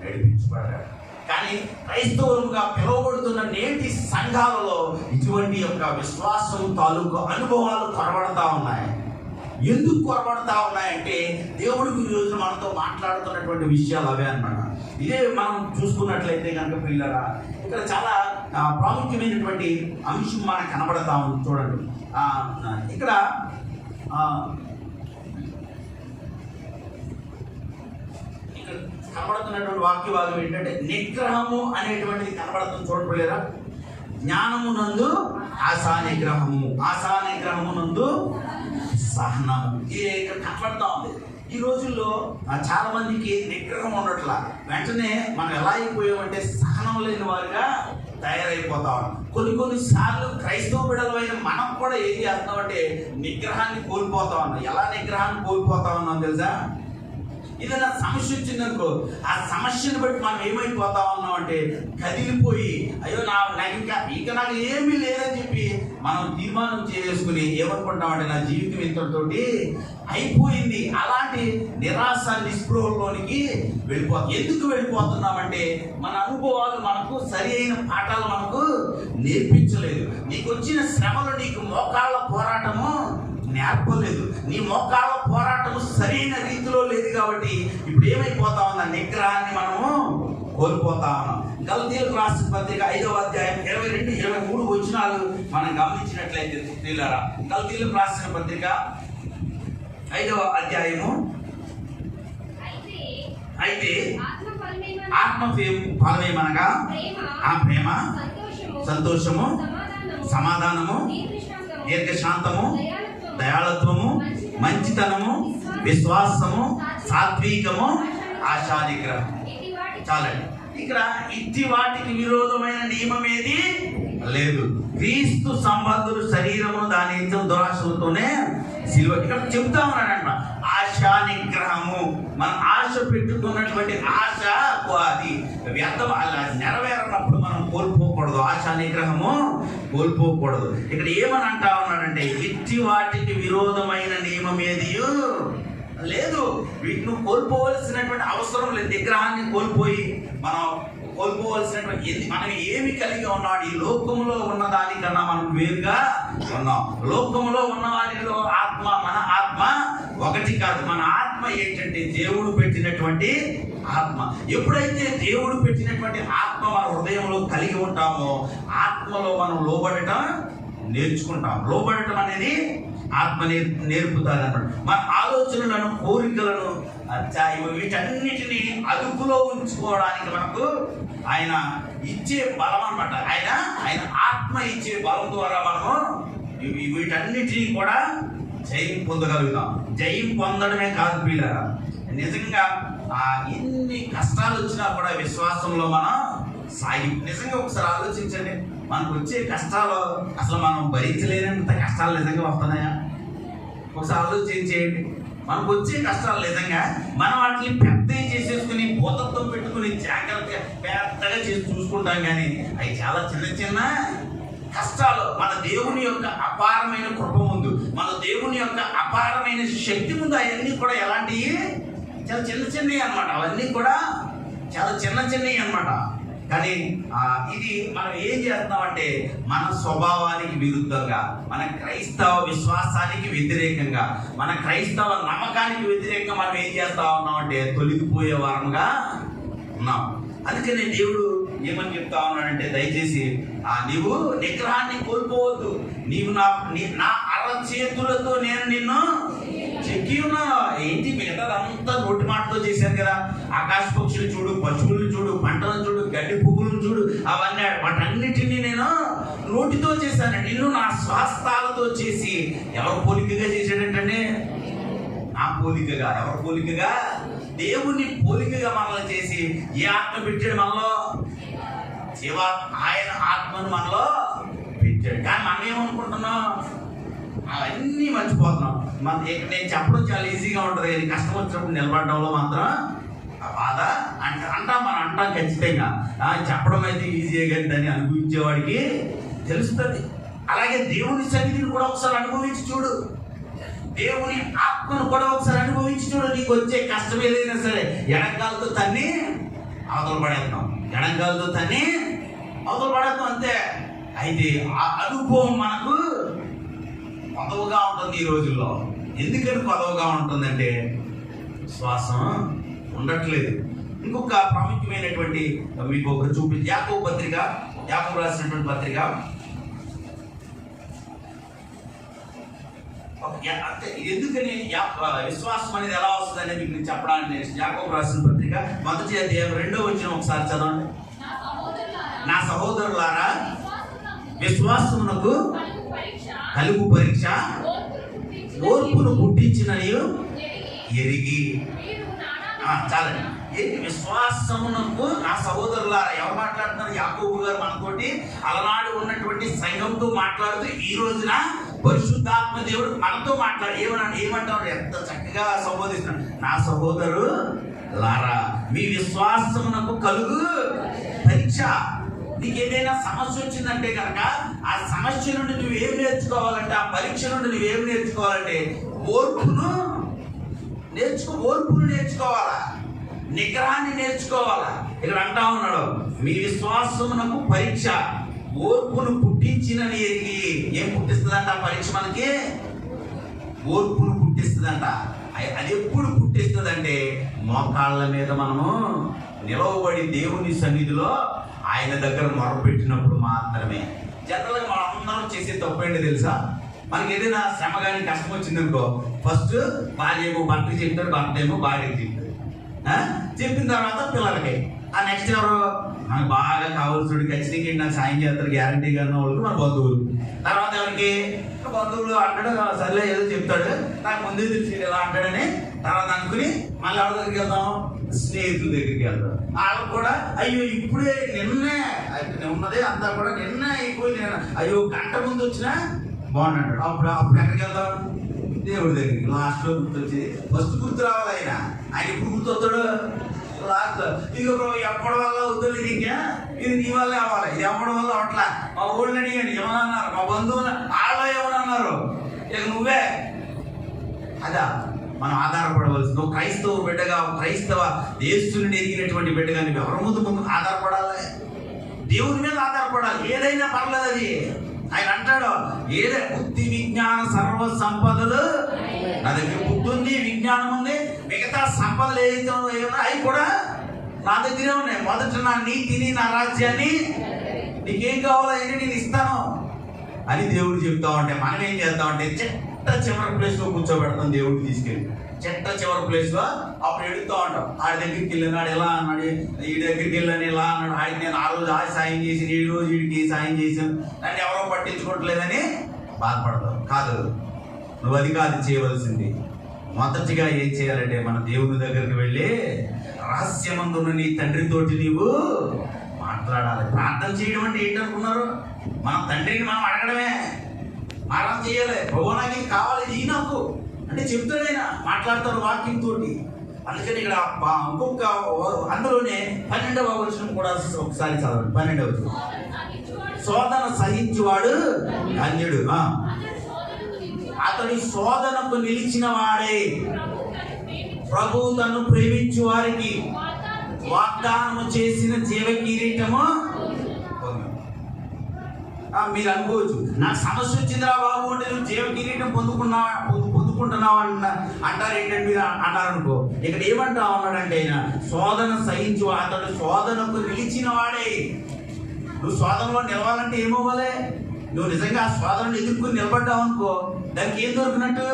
నడిపించబడ్డాడు. కానీ క్రైస్తవులుగా పిలువబడుతున్న నేటి సంఘాలలో ఇటువంటి యొక్క విశ్వాసం తాలూకు అనుభవాలు కొరబడతా ఉన్నాయి. ఎందుకు కొరబడతా ఉన్నాయంటే దేవుడికి ఈరోజు మనతో మాట్లాడుతున్నటువంటి విషయాలు అవే అన్నమాట. ఇదే మనం చూసుకున్నట్లయితే కనుక పిల్లరా ఇక్కడ చాలా ప్రాముఖ్యమైనటువంటి అంశం మనకు కనబడతా ఉంది. చూడండి ఇక్కడ కనబడుతున్నటువంటి వాక్య భాగం ఏంటంటే నిగ్రహము అనేటువంటిది కనబడుతుంది. చూడలేరా? జ్ఞానమునందు ఆశానిగ్రహమునందు సహనము. ఇది ఇక్కడ కనబడతా ఉంది. ఈ రోజుల్లో చాలా మందికి నిగ్రహం ఉండట్లా. వెంటనే మనం ఎలా అయిపోయామంటే సహనం లేని వారిగా తయారైపోతా ఉన్నాం. కొన్ని సార్లు క్రైస్తవ బిడ్డలైన మనం కూడా ఏం చేస్తామంటే నిగ్రహాన్ని కోల్పోతా ఉన్నాం. ఎలా నిగ్రహాన్ని కోల్పోతా ఉన్నాం తెలుసా? ఏదైనా సమస్య వచ్చిందనుకో, ఆ సమస్యను బట్టి మనం ఏమైపోతా ఉన్నాం అంటే కదిలిపోయి అయ్యో నాకు ఏమీ లేదని చెప్పి మనం తీర్మానం చేసుకుని ఏమనుకుంటామంటే నా జీవితం ఇంతటితోటి అయిపోయింది. అలాంటి నిరాశ నిస్పృహలోనికి ఎందుకు వెళ్ళిపోతున్నామంటే మన అనుభవాలు మనకు సరి అయిన పాఠాలు మనకు నేర్పించలేదు. నీకు వచ్చిన శ్రమలు నీకు మోకాళ్ళ పోరాటము నేర్పలేదు. నీ మోకాళ్ళ పోరాటము సరైన రీతిలో లేదు కాబట్టి ఇప్పుడు ఏమైపోతా ఉందా? నిగ్రహాన్ని మనము కోల్పోతా ఉన్నాం. గలతీయులకు రాసిన పత్రిక 5వ అధ్యాయం 22-23 వచనాలు మనం గమనించినట్లయితే ప్రియులారా, గలతీయులకు రాసిన పత్రిక 5వ అధ్యాయము అయితే ఆత్మ ఫలమేమనగా ఆ ప్రేమ, సంతోషము, సమాధానము, దీర్ఘశాంతము, దయాళత్వము, మంచితనము, విశ్వాసము, సాత్వికము, ఆశానిగ్రహం. చాలండి. ఇక్కడ ఇట్టి వాటికి విరోధమైన నియమం ఏది లేదు. క్రీస్తు సంబంధులు శరీరమును దాని దురాశలతోనే సిలువ. ఇక్కడ చెప్తా ఉన్నాడంట ఆశానిగ్రహము. మనం ఆశ పెట్టుకున్నటువంటి ఆశ అది వ్యర్థం, అలా నెరవేరనప్పుడు మనం కోల్పోకూడదు. ఆశానిగ్రహము కోల్పోకూడదు. ఇక్కడ ఏమని అంటా ఉన్నాడంటే ఇట్టి వాటికి విరోధమైన నియమం ఏది లేదు. వీటిని కోల్పోవలసినటువంటి అవసరం లేదు. నిగ్రహాన్ని కోల్పోయి మనం కోల్పోవలసినటువంటి మనం ఏమి కలిగి ఉన్నాడు? ఈ లోకంలో ఉన్న దానికన్నా మనం వేరుగా ఉన్నాం. లోకంలో ఉన్న వారిలో ఆత్మ, మన ఆత్మ ఒకటి కాదు. మన ఆత్మ ఏంటంటే దేవుడు పెట్టినటువంటి ఆత్మ. ఎప్పుడైతే దేవుడు పెట్టినటువంటి ఆత్మ మన హృదయంలో కలిగి ఉంటామో ఆత్మలో మనం లోబడటం నేర్చుకుంటాం. లోబడటం అనేది ఆత్మ నేర్పుతాది అన్నమాట. మన ఆలోచనలను, కోరికలను, వీటన్నిటిని అదుపులో ఉంచుకోవడానికి మనకు ఆయన ఇచ్చే బలం అన్నమాట. ఆయన ఆత్మ ఇచ్చే బలం ద్వారా మనము వీటన్నిటినీ కూడా జయం పొందగలుగుతాం. జయం పొందడమే కాదు పిల్లరా, నిజంగా ఎన్ని కష్టాలు వచ్చినా కూడా విశ్వాసంలో మనం నిజంగా ఒకసారి ఆలోచించండి. మనకు వచ్చే కష్టాలు అసలు మనం భరించలేనంత కష్టాలు నిజంగా వస్తున్నాయా? ఒకసారి ఆలోచించేయండి. మనకు వచ్చే కష్టాలు నిజంగా మనం వాటిని పెద్దగా చేసేసుకుని భూతత్వం పెట్టుకుని జాగ్రత్తగా పెద్దగా చేసి చూసుకుంటాం, కానీ అవి చాలా చిన్న చిన్న కష్టాలు. మన దేవుని యొక్క అపారమైన కృప ముందు, మన దేవుని యొక్క అపారమైన శక్తి ముందు అవన్నీ కూడా ఎలాంటివి? చాలా చిన్న చిన్నవి అన్నమాట. అవన్నీ కూడా చాలా చిన్న చిన్నవి అన్నమాట. కానీ ఇది మనం ఏం చేస్తున్నామంటే మన స్వభావానికి విరుద్ధంగా, మన క్రైస్తవ విశ్వాసానికి వ్యతిరేకంగా, మన క్రైస్తవ నమ్మకానికి వ్యతిరేకంగా మనం ఏం చేస్తా ఉన్నామంటే తొలగిపోయే వారంగా ఉన్నాం. అందుకనే దేవుడు ఏమని చెప్తా ఉన్నాడంటే, దయచేసి నీవు నిగ్రహాన్ని కోల్పోవద్దు. నీవు నా అరచేతులతో నేను నిన్ను చెక్కి ఉన్నాను. ఏంటి మిగతాదంతా నోటి మాటతో చేశాను కదా. ఆకాశ పక్షులు చూడు, పశువులను చూడు, పంటలను చూడు, గడ్డి పువ్వులను చూడు, అవన్నీ వాటన్నిటినీ నేను నోటితో చేశాను. నిన్ను నా స్వాస్థాలతో చేసి ఎవరు పోలికగా చేశాడంటే నా పోలికగా. ఎవరు పోలికగా? దేవుని పోలికగా మనల్ని చేసి ఏ ఆత్మ పెట్టాడు మనలో? ఆయన ఆత్మను మనలో పెట్టాడు. కానీ మనం ఏమనుకుంటున్నాం? అవన్నీ మర్చిపోతున్నాం. నేను చెప్పడం చాలా ఈజీగా ఉంటుంది, కానీ కష్టం వచ్చినప్పుడు నిలబడడంలో మాత్రం ఆ బాధ మనం అంటాం ఖచ్చితంగా. చెప్పడం అయితే ఈజీగా, కానీ దాన్ని అనుభవించేవాడికి తెలుస్తుంది. అలాగే దేవుని సన్నిధిని కూడా ఒకసారి అనుభవించి చూడు. దేవుని ఆత్మను కూడా ఒకసారి అనుభవించి చూడు. నీకు వచ్చే కష్టం ఏదైనా సరే ఎడంకాలతో తన్ని అవతల పడేద్దాం, ఎడంకాలతో తన్ని అవతల పడేద్దాం, అంతే. అయితే ఆ అనుభవం మనకు కొదవగా ఉంటుంది ఈ రోజుల్లో. ఎందుకని కొదవగా ఉంటుందంటే విశ్వాసం ఉండట్లేదు. ఇంకొక ప్రాముఖ్యమైనటువంటి మీకు ఒకటి చూపించి, యాకోబు రాసినటువంటి పత్రిక, ఎందుకని విశ్వాసం అనేది ఎలా వస్తుంది అనేది మీకు చెప్పడానికి యాకోబు రాసిన పత్రిక 1వ అధ్యాయం 2వ వచనం ఒకసారి చదవండి. నా సహోదరులారా, విశ్వాసమునకు కలుగు పరీక్ష ఓర్పును పుట్టించినయు ఎరిగి. చాలండి. ఏంటి విశ్వాసమునకు? నా సహోదరులారా, ఎవరు మాట్లాడుతున్నారు? యాకోబు గారు మనతోటి అలనాడు ఉన్నటువంటి సంఘంతో మాట్లాడుతూ ఈ రోజున పరిశుద్ధాత్మ దేవుడు మనతో ఏమంటాడు? ఎంత చక్కగా సంబోధిస్తున్నాడు. నా సహోదరు లారా, మీ విశ్వాసమునకు కలుగు పరీక్ష. నీకు ఏదైనా సమస్య వచ్చిందంటే కనుక ఆ సమస్య నుండి నువ్వేం నేర్చుకోవాలంటే, ఆ పరీక్ష నుండి నువ్వేం నేర్చుకోవాలంటే ఓర్పును నేర్చుకోవాలా, నిగ్రహాన్ని నేర్చుకోవాలా. ఇక్కడ అంటా ఉన్నాడు, మీ విశ్వాసమునకు పరీక్ష ఓర్పును పుట్టించినని ఎరిగి. ఏం పుట్టిస్తుందంట ఆ పరీక్ష? మనకి ఓర్పును పుట్టిస్తుందంట. అది ఎప్పుడు పుట్టిస్తుందంటే మోకాళ్ళ మీద మనము నిలవబడి దేవుని సన్నిధిలో ఆయన దగ్గర మొరపెట్టినప్పుడు మాత్రమే. జనరల్గా మనం అందరం చేసే తప్పేంటి తెలుసా? మనకి ఏదైనా శ్రమ కానీ కష్టం వచ్చిందనుకో, ఫస్ట్ భార్య ఏమో భర్తకి చెప్తాడు, భర్త ఏమో భార్యకి చెప్తాడు. చెప్పిన తర్వాత పిల్లలకి, ఆ నెక్స్ట్ ఎవరు? మనకు బాగా కావాల్సిన ఖచ్చితంగా నాకు సాయం చేస్తారు గ్యారంటీగా అన్న వాళ్ళకి మన బంధువులు. తర్వాత ఎవరికి? బంధువులు అంటాడు, సర్లే ఏదో చెప్తాడు, నాకు ముందే తెలిసి ఎలా అంటాడని తర్వాత అనుకుని మళ్ళీ ఎవరి దగ్గరికి వెళ్తాం? స్నేహితుల దగ్గరికి వెళ్తాం. వాళ్ళకు కూడా అయ్యో ఇప్పుడే నిన్నే ఉన్నదే అంతా కూడా నిన్న అయిపోయి, అయ్యో గంట ముందు వచ్చినా బాగుంటాడు. అప్పుడు ఎక్కడికి వెళ్తాం? దేవుడి దగ్గరికి. లాస్ట్లో గుర్తొచ్చి ఫస్ట్ గుర్తు రావాలి ఆయన ఎప్పుడు గుర్తొస్తాడు? లాస్ట్. ఇక ఎప్పటి వల్ల వద్దు, ఇంకా ఇది నీ వల్లే అవ్వాలి, ఇది ఎప్పటి వల్ల అవట్లా. మా ఊళ్ళని అడిగాడు ఏమన్నారు, మా బంధువులు వాళ్ళు ఏమన్నారు, ఇక నువ్వే. అదా మనం ఆధారపడవలసింది. నువ్వు క్రైస్తవ బిడ్డగా, క్రైస్తవ దేశుని ఎదిగినటువంటి బిడ్డగా నువ్వు ఎవరి ముందు ఆధారపడాలి? దేవుని మీద ఆధారపడాలి. ఏదైనా పర్లేదు. అది ఆయన అంటాడు, ఏదే బుద్ధి విజ్ఞాన సర్వ సంపదలు నా దగ్గర. బుద్ధి ఉంది, విజ్ఞానం ఉంది, మిగతా సంపదలు ఏదైతే అవి కూడా నా దగ్గరే ఉన్నాయి. మొదట నా నీతిని, నా రాజ్యాన్ని, నీకేం కావాలో అయినా నేను ఇస్తాను అని దేవుడు చెప్తా ఉంటే మనం ఏం చేద్దామంటే చెట్ట చివరి ప్లేస్లో కూర్చోబెడతాం. దేవుడు తీసుకెళ్ళి చెట్ట చివరి ప్లేస్లో అప్పుడు ఎడుతూ ఉంటాం. ఆడి దగ్గరికి వెళ్ళినాడు ఎలా అన్నాడు, ఈ దగ్గరికి వెళ్ళాను ఇలా అన్నాడు, ఆయన నేను ఆ రోజు సాయం చేసి, ఈ రోజు వీడికి సాయం చేశాను, నన్ను ఎవరో పట్టించుకోవట్లేదని బాధపడతావు. కాదు, నువ్వు అది కాదు చేయవలసింది. మొదటిగా ఏం చేయాలంటే మన దేవుని దగ్గరికి వెళ్ళి రహస్యమందున్న నీ తండ్రితోటి నీవు మాట్లాడాలి. ప్రార్థన చేయడం అంటే ఏంటనుకున్నారు? మన తండ్రిని మనం అడగడమే. మనం చేయాలి. ప్రభు నాకు ఇది కావాలి, ఇది నాకు అంటే చెప్తాడైనా, మాట్లాడతాడు వాక్యంతో. అందుకని ఇక్కడ ఇంకొక అందులోనే 12వ వచనం కూడా ఒకసారి చదవండి. 12వ వచనం, శోధన సహించువాడు ధన్యుడు, అతడి శోధనకు నిలిచిన వాడే ప్రభు తను ప్రేమించు వారికి వాగ్దానము చేసిన జీవ కిరీటము. మీరు అనుకోవచ్చు, నాకు సమస్య వచ్చిందిరా బాబు అంటే నువ్వు జీవ కిరీటం పొందుకుంటున్నావు అంటారు ఏంటంటే మీరు అన్నారనుకో. ఇక్కడ ఏమంటావు అన్నాడంటే ఆయన శోధన సహించు, అతడు శోధనకు నిలిచిన వాడే. నువ్వు శోధనలో నిలవాలంటే ఏమవ్వాలి? నువ్వు నిజంగా ఆ శోధనను ఎదుర్కొని నిలబడ్డావు అనుకో, దానికి ఏం దొరికినట్టు?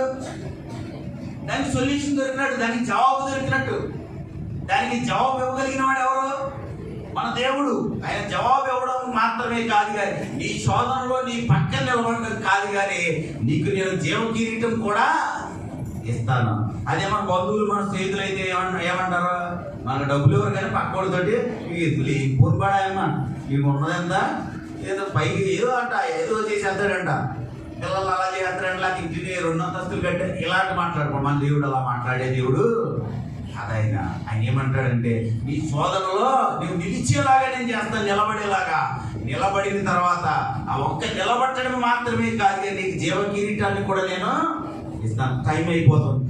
దానికి సొల్యూషన్ దొరికినట్టు, దానికి జవాబు దొరికినట్టు. దానికి జవాబు ఇవ్వగలిగిన వాడు ఎవరు? మన దేవుడు. ఆయన జవాబు ఇవ్వడం మాత్రమే కాదు కానీ, నీ శోధనలో నీ పక్కన నిలబడడం కాదు కానీ, నీకు నేను జీవ కిరీటం కూడా ఇస్తాను. అదే మన బంధువులు, మన స్నేహితులు అయితే ఏమంటారు? మన డబ్బులు ఎవరు కానీ పక్కోడితోటి పొరుపాడాయమ్మా, నీకు ఉన్నదెంత, ఏదో పైకి ఏదో అంట, ఏదో చేసేస్తాడంట, పిల్లలు అలా చేస్తాడంట, నాకు ఇంటిని 2 అంతస్తులు కట్టే, ఇలాంటి మాట్లాడుకో. మన దేవుడు అలా మాట్లాడే దేవుడు అదైనా. ఆయన ఏమంటాడంటే నీ శోధనలో నువ్వు నిలిచేలాగా నేను చేస్తాను, నిలబడేలాగా. నిలబడిన తర్వాత ఆ ఒక్క నిలబడటం మాత్రమే కాదు, నీకు జీవ కిరీటాన్ని కూడా నేను ఇస్తాను. టైం అయిపోతుంది,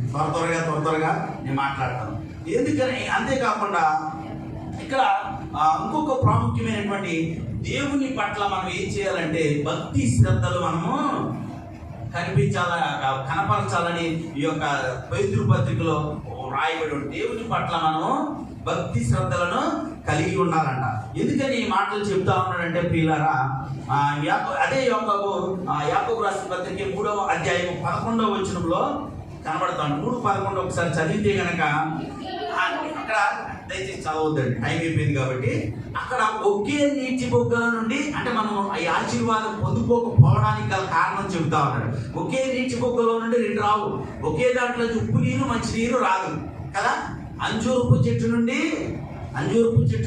త్వరగా నేను మాట్లాడతాను. ఎందుకని? అంతేకాకుండా ఇక్కడ ఇంకొక ప్రాముఖ్యమైనటువంటి దేవుని పట్ల మనం ఏం చేయాలంటే భక్తి శ్రద్ధలు మనము కనపరచాలని ఈ యొక్క పేతురు పత్రికలో రాయబడి ఉంది. దేవుని పట్ల మనము భక్తి శ్రద్ధలను కలిగి ఉండాలంట. ఎందుకని ఈ మాటలు చెప్తా ఉన్నాడంటే ప్రియులారా, అదే యాకోబు రాసిన పత్రిక 3వ అధ్యాయం 11వ వచనంలో కనబడతాను. 3:11 ఒకసారి చదివితే గనక, అక్కడ దయచేసి చదవద్దండి, టైం అయిపోయింది కాబట్టి. అక్కడ ఒకే నీటి బొగ్గల నుండి, అంటే మనం ఈ ఆశీర్వాదం పొందుకోకపోవడానికి గల కారణం చెబుతా ఉన్నాడు. ఒకే నీటి బొగ్గలో నుండి 2 రావు. ఒకే దాంట్లో ఉప్పు నీరు మంచి నీరు రాదు కదా. అంజూరపు చెట్టు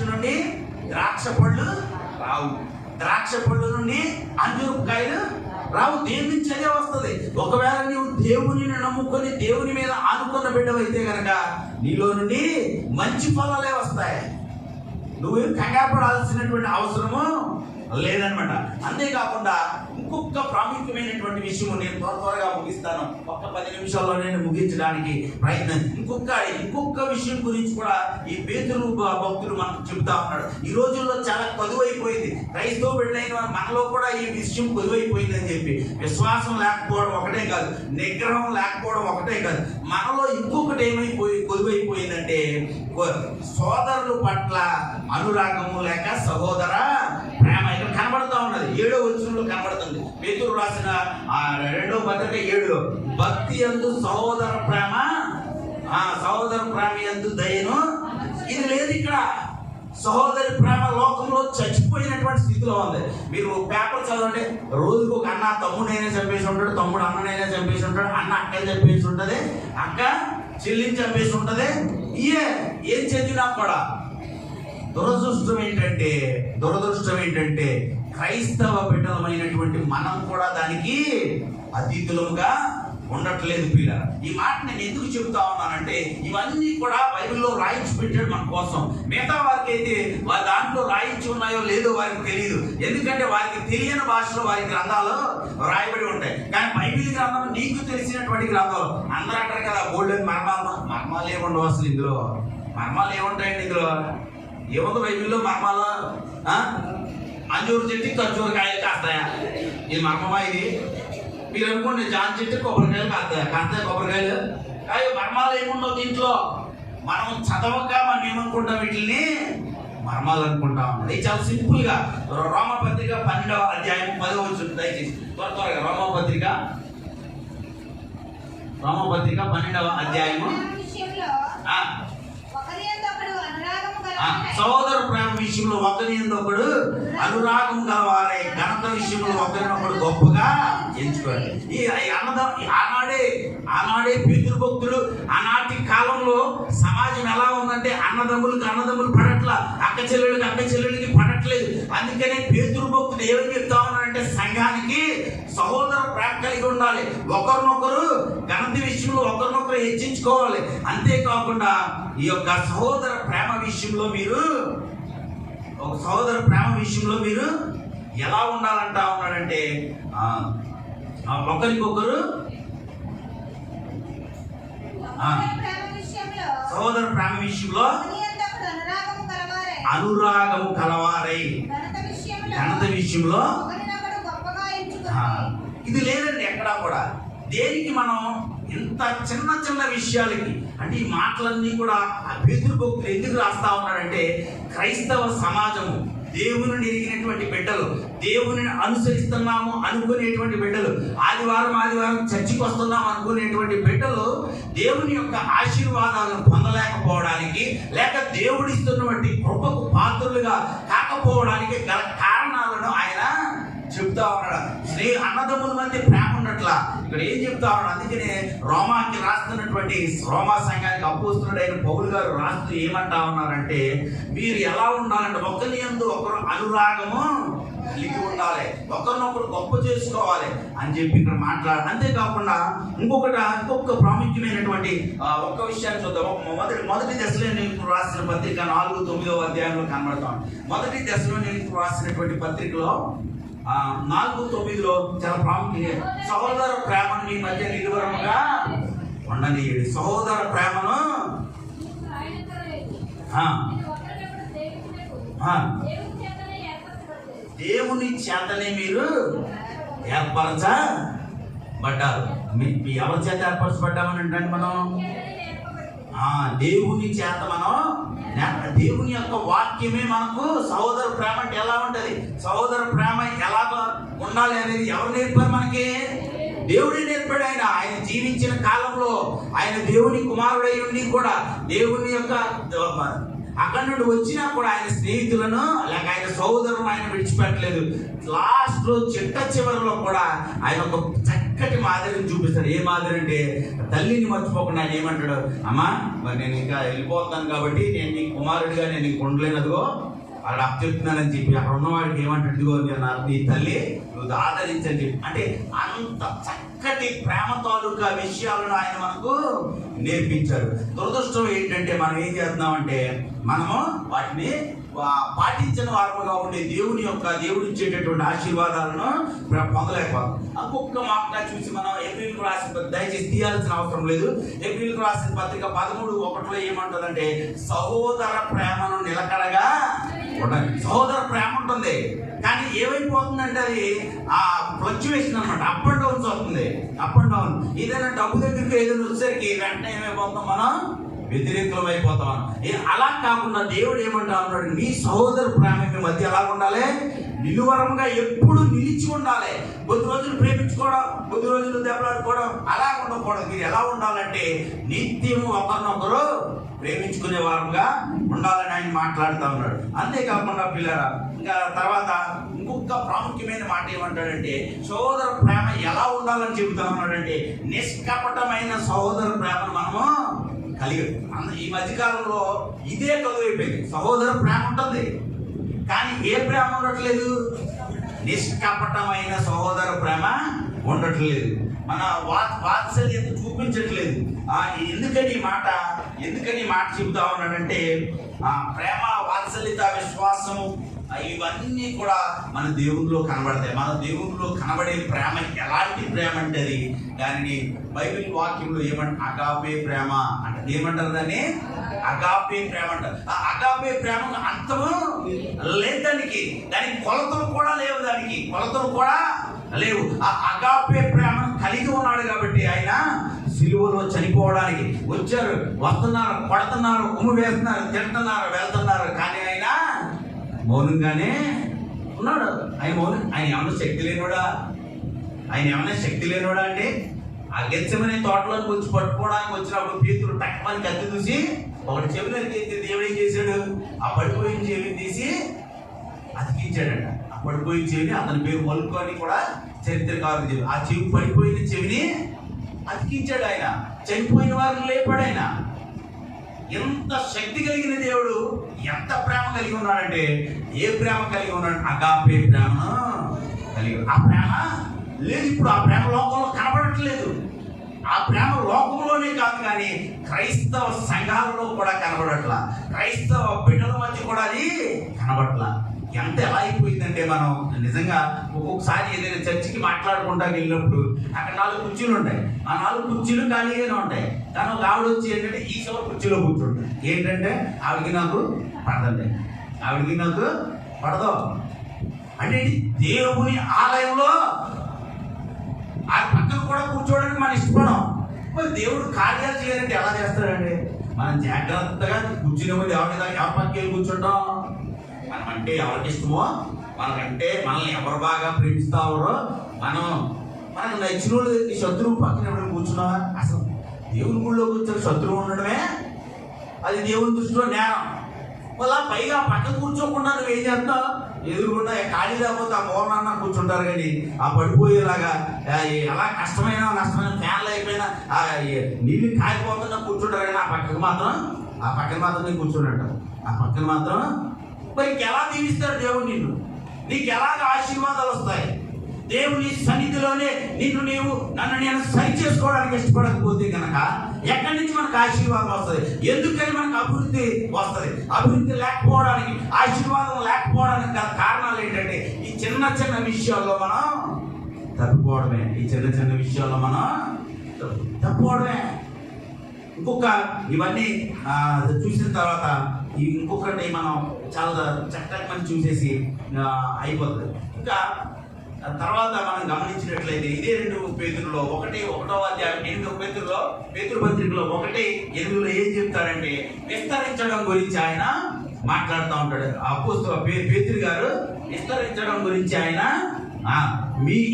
నుండి ద్రాక్ష పళ్ళు రావు, ద్రాక్ష పళ్ళు నుండి అంజూరపు కాయలు రావు. దేని నుంచి అదే వస్తుంది. ఒకవేళ నీవు దేవుని నమ్ముకొని దేవుని మీద ఆనుకున్న బిడ్డవైతే కనుక నీలో నుండి మంచి ఫలాలే వస్తాయి. నువ్వు కంగారు పడాల్సినటువంటి అవసరము లేదనమాట. అంతేకాకుండా ఇంకొక ప్రాముఖ్యమైనటువంటి విషయం నేను త్వరగా ముగిస్తాను, ఒక్క 10 నిమిషాల్లో నేను ముగించడానికి ప్రయత్నం. ఇంకొక విషయం గురించి కూడా ఈ పేతురు భక్తుడు మనకు చెబుతా ఉన్నాడు. ఈ రోజుల్లో చాలా కొదువైపోయింది. క్రైస్తవ బిడ్డలైన మనలో కూడా ఈ విషయం కొదువైపోయింది అని చెప్పి, విశ్వాసం లేకపోవడం ఒకటే కాదు, నిగ్రహం లేకపోవడం ఒకటే కాదు, మనలో ఇంకొకటి కొదువైపోయిందంటే సోదరుల పట్ల అనురాగము లేక సహోదర ప్రేమ. ఇక్కడ కనబడుతూ ఉన్నది, 7వ వచనంలో కనబడుతుంది. పేతురు రాసిన 2వ పత్రిక 7లో భక్తి యందు సహోదర ప్రేమ, సహోదర ప్రేమ యందు దయను. ఇది లేదు ఇక్కడ. సహోదరి ప్రేమ లోకంలో చచ్చిపోయినటువంటి స్థితిలో ఉంది. మీరు పేపర్ చదవండి, రోజుకు ఒక అన్న తమ్ముడైనా చంపేసి ఉంటాడు, తమ్ముడు అన్ననైనా చంపేసి ఉంటాడు, అన్న అక్కని చంపేసి ఉంటుంది, అక్క చెల్లిని చంపేసి ఉంటుంది. ఏం చదివినా కూడా దురదృష్టం ఏంటంటే క్రైస్తవ బిడ్డలమైనటువంటి మనం కూడా దానికి అతీతులముగా ఉండట్లేదు పిల్ల. ఈ మాట నేను ఎందుకు చెబుతా ఉన్నానంటే ఇవన్నీ కూడా బైబిల్లో రాయించి పెట్టాడు మన కోసం. మిగతా వారికి అయితే వారి దాంట్లో రాయించి ఉన్నాయో లేదో వారికి తెలియదు, ఎందుకంటే వారికి తెలియని భాషలో వారి గ్రంథాలు రాయబడి ఉంటాయి. కానీ బైబిల్ గ్రంథం నీకు తెలిసినటువంటి గ్రంథాలు. అందరూ అంటారు కదా గోల్డెన్ మర్మాలు ఏముండవు అసలు ఇందులో. మర్మాలు ఏముంటాయండి ఇందులో? ఏముంది బైబిల్లో మర్మాలు? అంజూరు చెట్టు ఖర్జూర కాయలు కాస్తాయా? ఇది మర్మమా? ఇది మీరు అనుకోండి జాన్ చెట్టు కొబ్బరికాయలు కాస్తాయి కొబ్బరికాయలు. కానీ మర్మాలు ఏముండవు దీంట్లో. మనం చదవక మనం ఏమనుకుంటాం, వీటిని మర్మాలు అనుకుంటాం. ఇది చాలా సింపుల్ గా రోమపత్రిక 12వ అధ్యాయం 10వ వచనం దయచేసి త్వరగా రోమపత్రిక 12వ అధ్యాయము. సహోదర ప్రేమ విషయంలో ఒకరి ఒకడు అనురాగం గలవారే, ఘనత విషయంలో ఒకరినొకడు గొప్పగా ఎంచుకోండి. ఈ ఆనాడే పితృభక్తులు, ఆనాటి కాలంలో సమాజం ఎలా ఉందంటే అన్నదమ్ములు పడట్ల, అక్క చెల్లెళ్ళకి పడట్లేదు. అందుకనే పితృభక్తులు ఏమని చెప్తా ఉన్నారంటే సంఘానికి సహోదర ప్రేమ కలిగి ఉండాలి, ఒకరినొకరు ఘనత విషయంలో ఒకరినొకరు హెచ్చించుకోవాలి. అంతేకాకుండా ఈ యొక్క సహోదర ప్రేమ విషయంలో మీరు ఎలా ఉండాలంటా ఉన్నాడంటే ఒకరికొకరు సహోదర ప్రేమ విషయంలో అనురాగము కలవారై, ఘనత విషయంలో. ఇది లేదండి ఎక్కడా కూడా. దేనికి మనం ఇంత చిన్న విషయాలకి అంటే ఈ మాటలన్నీ కూడా ఆ పితృభక్తులు ఎందుకు రాస్తా ఉన్నాడంటే క్రైస్తవ సమాజము, దేవుని ఎరిగినటువంటి బిడ్డలు, దేవుని అనుసరిస్తున్నాము అనుకునేటువంటి బిడ్డలు, ఆదివారం చర్చికి వస్తున్నాము అనుకునేటువంటి బిడ్డలు దేవుని యొక్క ఆశీర్వాదాలను పొందలేకపోవడానికి, లేక దేవుడిస్తున్నటువంటి కృపకు పాత్రులుగా కాకపోవడానికి గల కారణాలను ఆయన చెప్తా ఉన్నాడు. అన్నదమ్ముల మధ్య ప్రేమ ఉన్నట్లా ఇక్కడ ఏం చెప్తా ఉన్నాడు. అందుకనే రోమాకి రాస్తున్నటువంటి రోమా సంఘానికి అపోస్తులుడైన పౌలు గారు రాస్తూ ఏమంటా ఉన్నారంటే మీరు ఎలా ఉండాలంటే ఒకరి యందు ఒకరు అనురాగము కలిగి ఉండాలి, ఒకరినొకరు గొప్ప చేసుకోవాలి అని చెప్పి ఇక్కడ మాట్లాడాలి. అంతేకాకుండా ఇంకొక ప్రాముఖ్యమైనటువంటి ఒక్క విషయాన్ని చూద్దాం. మొదటి దశలోనికు రాసిన పత్రిక 4-9వ అధ్యాయంలో కనబడతాం. మొదటి దశలోనికు రాసినటువంటి పత్రికలో 4-9లో చాలా ప్రాముఖ్యం. సహోదర ప్రేమను మీ మధ్య నిలువరముగా ఉండనీయండి. సహోదర ప్రేమను దేవుని చేతనే మీరు ఏర్పరచబడ్డారు. ఎవరి చేత ఏర్పరచబడ్డామని అంటే మనం దేవుని చేత దేవుని యొక్క వాక్యమే మనకు సహోదర ప్రేమ అంటే ఎలా ఉంటది, సహోదర ప్రేమ ఎలా ఉండాలి అనేది ఎవరు నేర్పారు మనకి? దేవుడే నేర్పాడు. ఆయన జీవించిన కాలంలో ఆయన దేవుని కుమారుడై ఉండి కూడా దేవుని యొక్క అక్కడి నుండి వచ్చినా కూడా ఆయన స్నేహితులను లేక ఆయన సహోదరులను ఆయన విడిచిపెట్టలేదు. లాస్ట్ లో చివరిలో కూడా ఆయన ఒక చక్కటి మాదిరిని చూపిస్తాడు. ఏ మాదిరి అంటే తల్లిని మర్చిపోకుండా ఆయన ఏమంటాడు, అమ్మా మరి నేను ఇంకా వెళ్ళిపోతాను కాబట్టి నేను నీ కుమారుడిగా నేను నీకు ఉండలేనదిగో అక్కడ అప్పచెప్తున్నానని చెప్పి అక్కడ ఉన్నవాడికి ఏమంటాడు, ఇదిగో నీ తల్లి నువ్వు ఆదరించని చెప్పి. అంటే అంత చక్కటి ప్రేమ తాలూకా విషయాలను ఆయన మనకు నేర్పించాడు. దురదృష్టం ఏంటంటే మనం ఏం చేస్తున్నామంటే మనము వాటిని పాటించిన వారముగా ఉండే దేవుడు ఇచ్చేటటువంటి ఆశీర్వాదాలను పొందలేకపోతాం. ఇంకొక మాట చూసి మనం ఏప్రిల్కు రాసిన, దయచేసి తీయాల్సిన అవసరం లేదు, ఏప్రిల్కు రాసిన పత్రిక 13:1 ఏమంటుందంటే సహోదర ప్రేమను నిలకడగా ఉండాలి. సహోదర ప్రేమ ఉంటుంది కానీ ఏమైపోతుందంటే అది ఫ్లక్చువేషన్ అనమాట, అప్ అండ్ డౌన్స్ అవుతుంది. Up and down. ఏదైనా డబ్బు దగ్గరికి ఏదైనా వచ్చేసరికి వెంటనే ఏమైపోతాం, మనం వ్యతిరేకులం అయిపోతాం. అలా కాకుండా దేవుడు ఏమంటా ఉన్నాడు, మీ సహోదర ప్రేమ మీ మధ్య ఎలా ఉండాలి, నిలువరంగా ఎప్పుడు నిలిచి ఉండాలి. కొద్ది రోజులు ప్రేమించుకోవడం, కొద్ది రోజులు దెబ్బలాడుకోవడం అలా ఉండకూడదు. మీరు ఎలా ఉండాలంటే నిత్యము ఒకరినొకరు ప్రేమించుకునే వారంగా ఉండాలని ఆయన మాట్లాడుతూ ఉన్నాడు. అంతేకాకుండా పిల్లరా ఇంకా తర్వాత ఇంకొక ప్రాముఖ్యమైన మాట ఏమంటాడంటే సహోదర ప్రేమ ఎలా ఉండాలని చెబుతా ఉన్నాడంటే నిష్కపటమైన సహోదర ప్రేమను మనము కలిగి. ఈ మధ్యకాలంలో ఇదే కలువైపోయింది. సహోదర ప్రేమ ఉంటుంది కానీ ఏ ప్రేమ ఉండట్లేదు, నిష్కపటమైన సహోదర ప్రేమ ఉండట్లేదు. మన వాత్సల్యత చూపించట్లేదు. ఎందుకని ఈ మాట చెబుతా ఉన్నాడంటే ప్రేమ, వాత్సల్యత, విశ్వాసము ఇవన్నీ కూడా మన దేవునిలో కనబడతాయి. మన దేవునిలో కనబడే ప్రేమ ఎలాంటి ప్రేమ అంటే అది దానిని బైబిల్ వాక్యంలో అగాపే ప్రేమ అంటే ఏమంటారు? దాన్ని అగాపే ప్రేమ అంటారు. ఆ అగాపే ప్రేమ అంతము లేదు, దానికి కొలతలు కూడా లేవు, ఆ అగాపే ప్రేమను కలిగి ఉన్నాడు కాబట్టి ఆయన సిలువలో చనిపోవడానికి వచ్చారు. వస్తున్నారు, పడుతున్నారు, ఉమ్ము వేస్తున్నారు, తింటున్నారు, వెళ్తున్నారు, కానీ ఆయన మౌనంగానే ఉన్నాడు. ఆయన ఏమన్నా శక్తి లేనివాడా అంటే ఆ గెత్సెమనే తోటలోకి వచ్చి పట్టుకోవడానికి వచ్చినప్పుడు పేతురు టక్మని కత్తి చూసి ఒకటి చెవిలోకి ఎత్తి దేవుడు ఏం చేశాడు? ఆ పడిపోయిన చెవిని తీసి అతికించాడంట. ఆ పడిపోయిన చెవిని అతని పేరు మలుకు అని కూడా చరిత్రకారులు చెప్పి ఆ చెవి పడిపోయిన చెవిని అతికించాడు. ఆయన చనిపోయిన వారిని లేపాడు. ఆయన ఎంత శక్తి కలిగిన దేవుడు, ఎంత ప్రేమ కలిగి ఉన్నాడంటే ఏ ప్రేమ కలిగి ఉన్నాడు? అగాపే ప్రేమను కలిగి. ఆ ప్రేమ లేదు ఇప్పుడు, ఆ ప్రేమ లోకంలో కనబడట్లేదు. ఆ ప్రేమ లోకంలోనే కాదు కానీ క్రైస్తవ సంఘాలలో కూడా కనబడట్లా, క్రైస్తవ బిడ్డల మధ్య కూడా అది కనబడట్లా. ఎలా అయిపోయిందంటే మనం నిజంగా ఒక్కొక్కసారి ఏదైనా చర్చికి మాట్లాడుకుంటా వెళ్ళినప్పుడు అక్కడ 4 కుర్చీలు ఉంటాయి. ఆ 4 కుర్చీలు ఖాళీగానే ఉంటాయి. కానీ ఒక ఆవిడ వచ్చి ఏంటంటే ఈ చివరి కుర్చీలో కూర్చుంటుంది. ఏంటంటే ఆవిడికి నాకు పడదు అంటే దేవుని ఆలయంలో ఆ పక్కన కూడా కూర్చోవడానికి మనం ఇష్టపడం. మరి దేవుడు కార్యాలు చేయాలంటే ఎలా చేస్తాడండి? మనం జాగ్రత్తగా కూర్చునే ముందు ఎవరి పక్కకి వెళ్ళి కూర్చుంటాం. మనం అంటే ఎవరికి ఇష్టమో, మనకంటే మనల్ని ఎవరు బాగా ప్రేమిస్తారో మనకు నచ్చిన వాళ్ళు శత్రువు పక్కన ఎవరైనా కూర్చున్నావా? అసలు దేవుని గుళ్ళో కూర్చొని శత్రువు ఉండడమే అది దేవుని దృష్టిలో నేరం. మళ్ళా పైగా పక్కన కూర్చోకుండా నువ్వు ఏం చేస్తావు? ఎదురుకుండా ఖాళీ లేకపోతే ఆ మూలన్న కూర్చుంటారు. కానీ ఆ పడిపోయేలాగా ఎలా కష్టమైన నష్టమైన ఫ్యాన్లు అయిపోయినా నీళ్ళు కాలిపోతున్నా కూర్చుంటారు. కానీ ఆ పక్కన మాత్రం నేను కూర్చున్నట్టు ఆ పక్కన మాత్రం మరి ఎలా దీవిస్తాడు దేవుడు? నీకు ఎలాగ ఆశీర్వాదాలు వస్తాయి? దేవుని సన్నిధిలోనే నన్ను నేను సరి చేసుకోవడానికి ఇష్టపడకపోతే కనుక ఎక్కడి నుంచి మనకు ఆశీర్వాదం వస్తుంది? ఎందుకని మనకు అభివృద్ధి వస్తుంది? అభివృద్ధి లేకపోవడానికి, ఆశీర్వాదం లేకపోవడానికి గల కారణాలు ఏంటంటే ఈ చిన్న విషయాల్లో మనం తప్పిపోవడమే. ఇంకొక ఇవన్నీ చూసిన తర్వాత ఇంకొకటి మనం చాలా చక్కగా చూసేసి అయిపోతుంది. ఇంకా తర్వాత మనం గమనించినట్లయితే ఇదే 2 పేతురులో 1వ అధ్యాయం 8వ పేతురు పత్రికలో 1:8 ఏం చెప్తాడంటే విస్తరించడం గురించి ఆయన మాట్లాడుతూ ఉంటాడు. పేతురు గారు విస్తరించడం గురించి ఆయన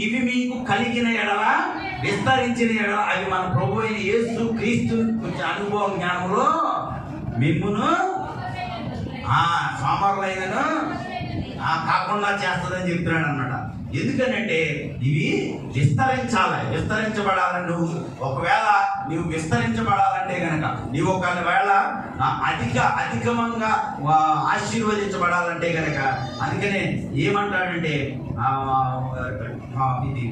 ఇవి మీకు కలిగిన ఎడల, విస్తరించిన ఎడల అవి మన ప్రభు అయిన యేసు క్రీస్తు అనుభవం జ్ఞానంలో మిమ్మును సోమరులైనను కాకుండా చేస్తుందని చెప్తున్నాడు అన్నమాట. ఎందుకనంటే ఇవి విస్తరించబడాలని ఒకవేళ నువ్వు విస్తరించబడాలంటే కనుక నీవు ఒకవేళ అధికంగా ఆశీర్వదించబడాలంటే కనుక అందుకనే ఏమంటాడంటే ఇది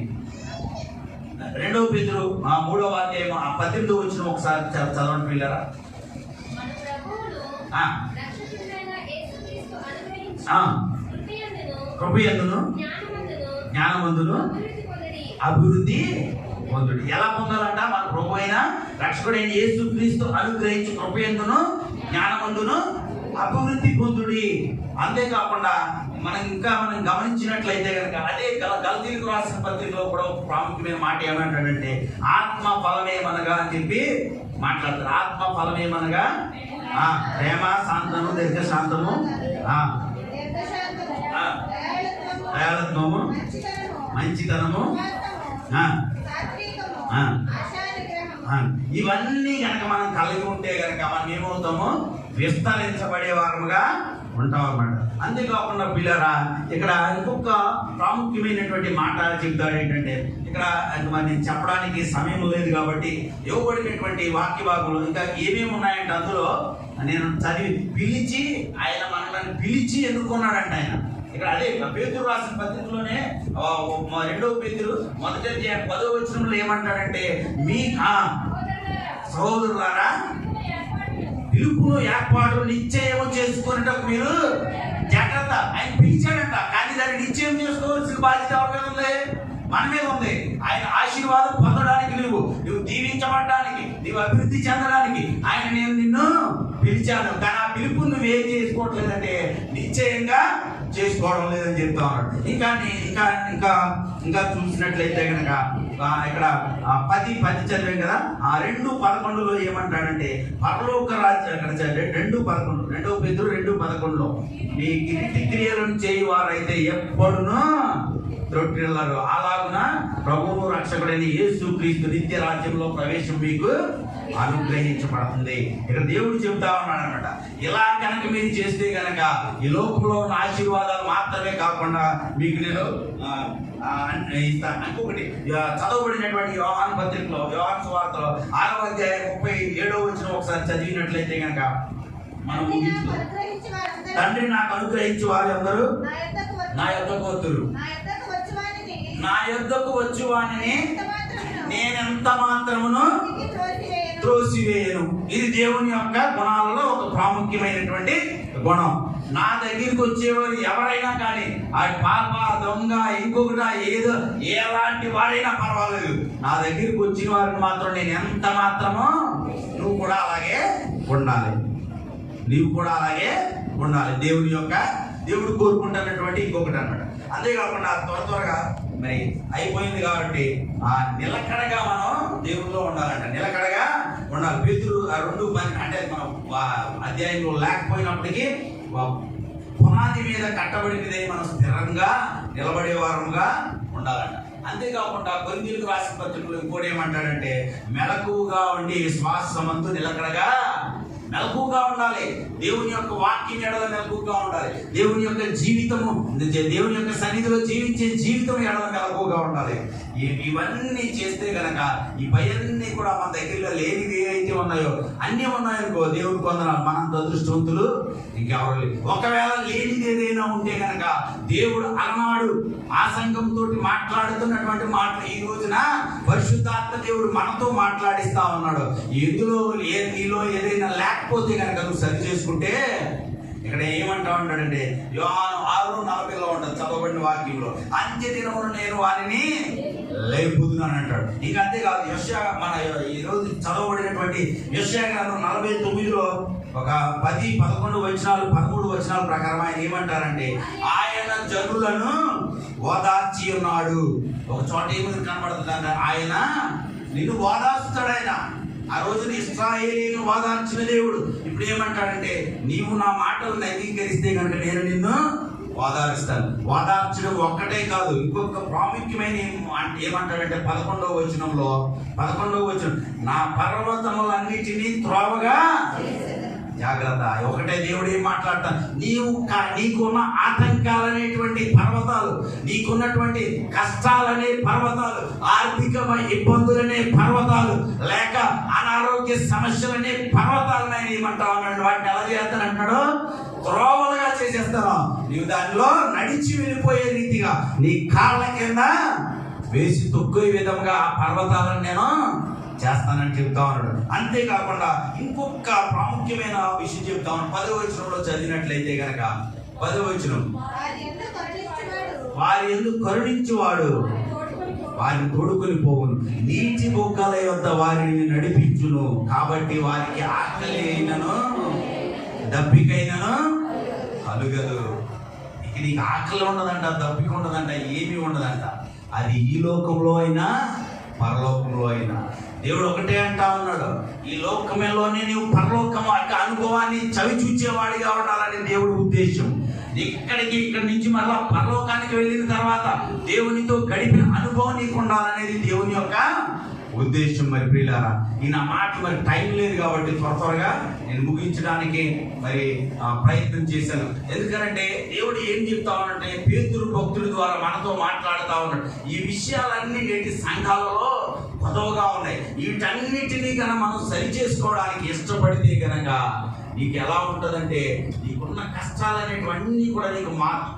2వ పేతురు 3వ అధ్యాయం 18వ వచనం ఒకసారి చదవండి పిల్లరా. కృపయందును జ్ఞానమందును అభివృద్ధి పొందుడు. ఎలా పొందాలంట? మన ప్రభు అయిన రక్షకుడైన యేసు క్రీస్తు అనుగ్రహించి కృపయందును జ్ఞానమందును అభివృద్ధి పొందుడి. అంతేకాకుండా మనం గమనించినట్లయితే కనుక అదే గలతీయులకు రాసిన పత్రికలో కూడా ప్రాముఖ్యమైన మాట ఏమంటాడంటే ఆత్మ ఫలమేమనగా అని చెప్పి మాట్లాడతారు. ఆత్మ ఫలమేమనగా ప్రేమ, శాంతము, దీర్ఘశాంతము, దయాళత్వము, మంచితనము, ఇవన్నీ కనుక మనం కలిగి ఉంటే కనుక మనం ఏమవుతాము? విస్తరించబడే వారముగా ఉంటాం అన్నమాట. అంతేకాకుండా పిల్లరా ఇక్కడ ఇంకొక ప్రాముఖ్యమైనటువంటి మాట చెప్తాడు. ఏంటంటే ఇక్కడ నేను చెప్పడానికి సమయం లేదు కాబట్టి ఇవ్వబడినటువంటి వాక్య భాగంలో ఇంకా ఏమేమి ఉన్నాయంటే అందులో నేను చదివి పిలిచి ఆయన మనల్ని పిలిచి ఎన్నుకున్నాడంట. ఆయన ఇక్కడ అదే పేతురు రాసిన పత్రికలోనే 2వ పేతురు 1వ అధ్యాయం 10వ వచనంలో ఏమంటాడంటే, మీ సహోదరులారా పిలుపును ఏర్పాటు నిశ్చయం చేసుకునేటకు మీరు జాగ్రత్త. ఆయన పిలిచాడంట, కానీ దాన్ని నిశ్చయం చేసుకోవాల్సిన బాధ్యత ఎవరి మీద ఉంది? మన మీద ఉంది. ఆయన ఆశీర్వాదం పొందడానికి, నువ్వు దీవించబడడానికి, నువ్వు అభివృద్ధి చెందడానికి ఆయన నేను నిన్ను పిలిచాను. కానీ ఆ పిలుపు నువ్వు ఏం చేసుకోవట్లేదంటే నిశ్చయంగా చేసుకోవడం లేదని చెప్తా ఉన్నాడు. ఇంకా ఇంకా ఇంకా ఇంకా చూసినట్లయితే కనుక ఇక్కడ 10 చదివాం కదా, 2:11 ఏమంటాడంటే పరలోక రాజ్యం, అక్కడ 2:11 2వ పేతురు 2:11 మీ కిరీటి క్రియలను చేయువారైతే ఎప్పుడునూ త్రొట్టిల్లరు, అలాగున ప్రభువు రక్షకుడైన యేసుక్రీస్తు నిత్య రాజ్యంలో ప్రవేశం మీకు అనుగ్రహించబడుతుంది. ఇక్కడ దేవుడు చెబుతా ఉన్నాడు అనమాట. ఇలా కనుక మీరు చేస్తే కనుక ఈ లోకంలో ఉన్న ఆశీర్వాదాలు మాత్రమే కాకుండా మీకు నేను ఇంకొకటి చదవబడినటువంటి యోహాను పత్రికలో, యోహాను సువార్తలో 6వ అధ్యాయం 37వ వచనం ఒకసారి చదివినట్లయితే కనుక మనం తండ్రి నాకు అనుగ్రహించి వారు అందరూ నా యొద్దకు వత్తురు, నా యొద్దకు వచ్చు వానిని నేనెంత మాత్రమును త్రోసివేయను. ఇది దేవుని యొక్క గుణాలలో ఒక ప్రాముఖ్యమైనటువంటి గుణం. నా దగ్గరికి వచ్చేవారు ఎవరైనా కానీ ఆ పాప, దొంగ, ఇంకొకట ఏదో ఎలాంటి వాడైనా పర్వాలేదు, నా దగ్గరికి వచ్చిన వారిని మాత్రం నేను ఎంత మాత్రమో నువ్వు కూడా అలాగే ఉండాలి, నీవు కూడా అలాగే ఉండాలి. దేవుడు కోరుకుంటున్నటువంటి ఇంకొకటి అన్నమాట. అంతేకాకుండా త్వరగా మరి అయిపోయింది కాబట్టి ఆ నిలకడగా మనం దేవుల్లో ఉండాలంట, నిలకడగా ఉండాలి. పేతురు 2 అంటే మనం అధ్యాయంలో లేకపోయినప్పటికీ పునాది మీద కట్టబడినదే మనం స్థిరంగా నిలబడే వారముగా ఉండాలంట. అంతేకాకుండా కొరింథీయులకు రాసిన పత్రికలో ఇంకోటి ఏమంటాడంటే మెలకువగా ఉండి విశ్వాసమందు నిలకడగా మెలకువగా ఉండాలి. దేవుని యొక్క వాక్యం ఎడల మెలకువగా ఉండాలి. దేవుని యొక్క జీవితము, దేవుని యొక్క సన్నిధిలో జీవించే జీవితం ఎడల మెలకువగా ఉండాలి. ఇవన్నీ చేస్తే గనక ఈ భయాన్ని కూడా మన దగ్గరలో లేనివి ఏవైతే ఉన్నాయో అన్నీ ఉన్నాయనుకో, దేవుడు కొందరు మనంత అదృష్టవంతులు ఇంకెవరు లేదు. ఒకవేళ లేనిది ఏదైనా ఉంటే గనక దేవుడు అలనాడు ఆ సంఘంతో మాట్లాడుతున్నటువంటి మాటలు ఈ రోజున పరిశుద్ధాత్మ దేవుడు మనతో మాట్లాడిస్తా ఉన్నాడు. ఎందులో నీలో ఏదైనా లేకపోతే కనుక నువ్వు సరి చేసుకుంటే, ఇక్కడ ఏమంటా ఉంటాడంటే యోహాను 6:40లో ఉంటుంది చదవబడిన వాక్యంలో, అంత్య దినమున నేను వారిని లేపుదునని అంటాడు. ఇంకా అంతేకాదు యెషయా, మన ఈరోజు చదవబడినటువంటి యెషయా గ్రంథం 49లో ఒక 10, 11 వచనాలు 13 వచనాల ప్రకారం ఆయన ఏమంటారంటే ఆయన జనులను ఓదార్చి ఉన్నాడు. ఒక చోట ఏమి కనబడుతుంది, ఆయన నిన్ను ఓదార్చుతాడు. ఆయన ఆ రోజున ఇశ్రాయేలీయులను ఓదార్చిన దేవుడు ఇప్పుడు ఏమంటాడంటే నీవు నా మాటలను అంగీకరిస్తే కనుక నేను నిన్ను ఓదారుస్తాను. ఓదార్చడం ఒక్కటే కాదు, ఇంకొక ప్రాముఖ్యమైన ఏమంటాడంటే 11వ వచనంలో నా పర్వతములన్నిటినీ త్రోవగా జాగ్రత్త. ఒకటే దేవుడు ఏం మాట్లాడతాను, నీకున్న ఆటంకాలనేటువంటి పర్వతాలు, నీకున్నటువంటి కష్టాలనే పర్వతాలు, ఆర్థికమైన ఇబ్బందులనే పర్వతాలు, లేక అనారోగ్య సమస్యలనే పర్వతాలను ఆయన ఏమంటావు అన్నాడు. వాటిని ఎలా చేస్తానంటాడు, త్రోవలుగా చేసేస్తాను. నీవు దానిలో నడిచి వెళ్ళిపోయే రీతిగా నీ కాళ్ళ కింద వేసి తొక్కే విధంగా ఆ పర్వతాలను నేను చేస్తానని చెప్తా ఉన్నాడు. అంతేకాకుండా ఇంకొక ప్రాముఖ్యమైన విషయం చెప్తా ఉన్నాడు. 10వ వచనంలో చదివినట్లయితే కనుక 10వ వచనం, వారి ఎందుకు కరుణించువాడు వారిని తోడుకొని పోవును, నీటి బొగ్గల యొద్ద వారిని నడిపించును, కాబట్టి వారికి ఆకలి అయినను దప్పికైనను కలుగదు. ఇక నీకు ఆకలి ఉండదంట, దప్పిక ఉండదంట, ఏమీ ఉండదంట. అది ఈ లోకంలో అయినా పరలోకంలో అయినా దేవుడు ఒకటే అంటా ఉన్నాడు, ఈ లోకమేలోనే నీవు పరలోకం యొక్క అనుభవాన్ని చవి చూచేవాడిగా ఉండాలని దేవుడి ఉద్దేశం. ఇక్కడి నుంచి మరలా పరలోకానికి వెళ్ళిన తర్వాత దేవునితో గడిపిన అనుభవం నీకు ఉండాలనేది దేవుని యొక్క ఉద్దేశం. మరి ప్రియులారా, ఈ నా మాట మరి టైం లేదు కాబట్టి త్వరగా నేను ముగించడానికి మరి ప్రయత్నం చేశాను. ఎందుకంటే దేవుడు ఏం చెప్తా ఉన్నాడంటే పేతురు భక్తుల ద్వారా మనతో మాట్లాడుతూ ఉన్నాడు. ఈ విషయాలన్నీ నేటి సంఘాలలో కొదవగా ఉన్నాయి. వీటన్నిటినీ కనుక మనం సరి చేసుకోవడానికి ఇష్టపడితే కనుక నీకు ఎలా ఉంటుందంటే నీకున్న కష్టాలు అనేటివన్నీ కూడా నీకు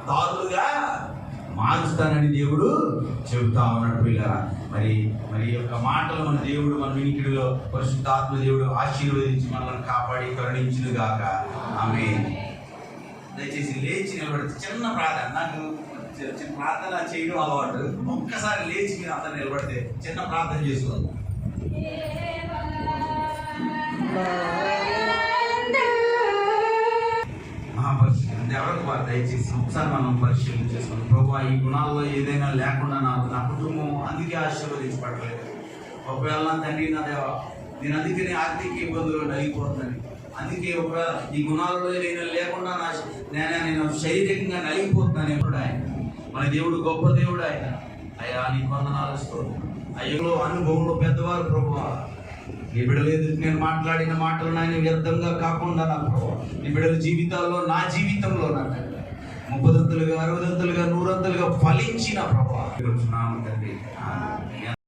దారులుగా మార్చుతానని దేవుడు చెబుతా ఉన్నాడు పిల్లరా. మరి మరి యొక్క మాటలు మన దేవుడు మన వినికిడిలో పరిశుద్ధాత్మ దేవుడు ఆశీర్వదించి మనల్ని కాపాడి కరుణించును గాక. ఆమేన్. దయచేసి లేచి నిలబడితే చిన్న ప్రార్థన, నాకు చిన్న ప్రార్థన చేయడం అలవాటు. ఒక్కసారి లేచి మీరు అందరు నిలబడితే చిన్న ప్రార్థన చేసుకోండి. మహాపరిశుద్ధుడు ఎవరికి వారు దయచేసి ఒకసారి మనం పరిశీలన చేసుకోండి. ప్రభువా, ఈ గుణాల్లో ఏదైనా లేకుండా నా కుటుంబం అందుకే ఆశీర్వదించబడలేదు. ఒకవేళ నా తండ్రి, నా దేవ, నేను అందుకనే ఆర్థిక ఇబ్బందులు నలిగిపోతున్నాను. అందుకే ఒకవేళ ఈ గుణాలలో నేను లేకుండా నేను శారీరకంగా నలిగిపోతున్నాను. ఎప్పుడు ఆయన మన దేవుడు గొప్ప దేవుడు. ఆయన అయ్యా నీకు వందనాలు ఇస్తాను. అయ్యలో అనుభవంలో పెద్దవారు ప్రభువా, నీ బిడ్డలు నేను మాట్లాడిన మాటలు నాయన వ్యర్థంగా కాకుండా నా ప్రభావ నీ బిడ్డల జీవితాల్లో నా జీవితంలో నా 30 60 100 ఫలించిన ప్రభావ తండ్రి.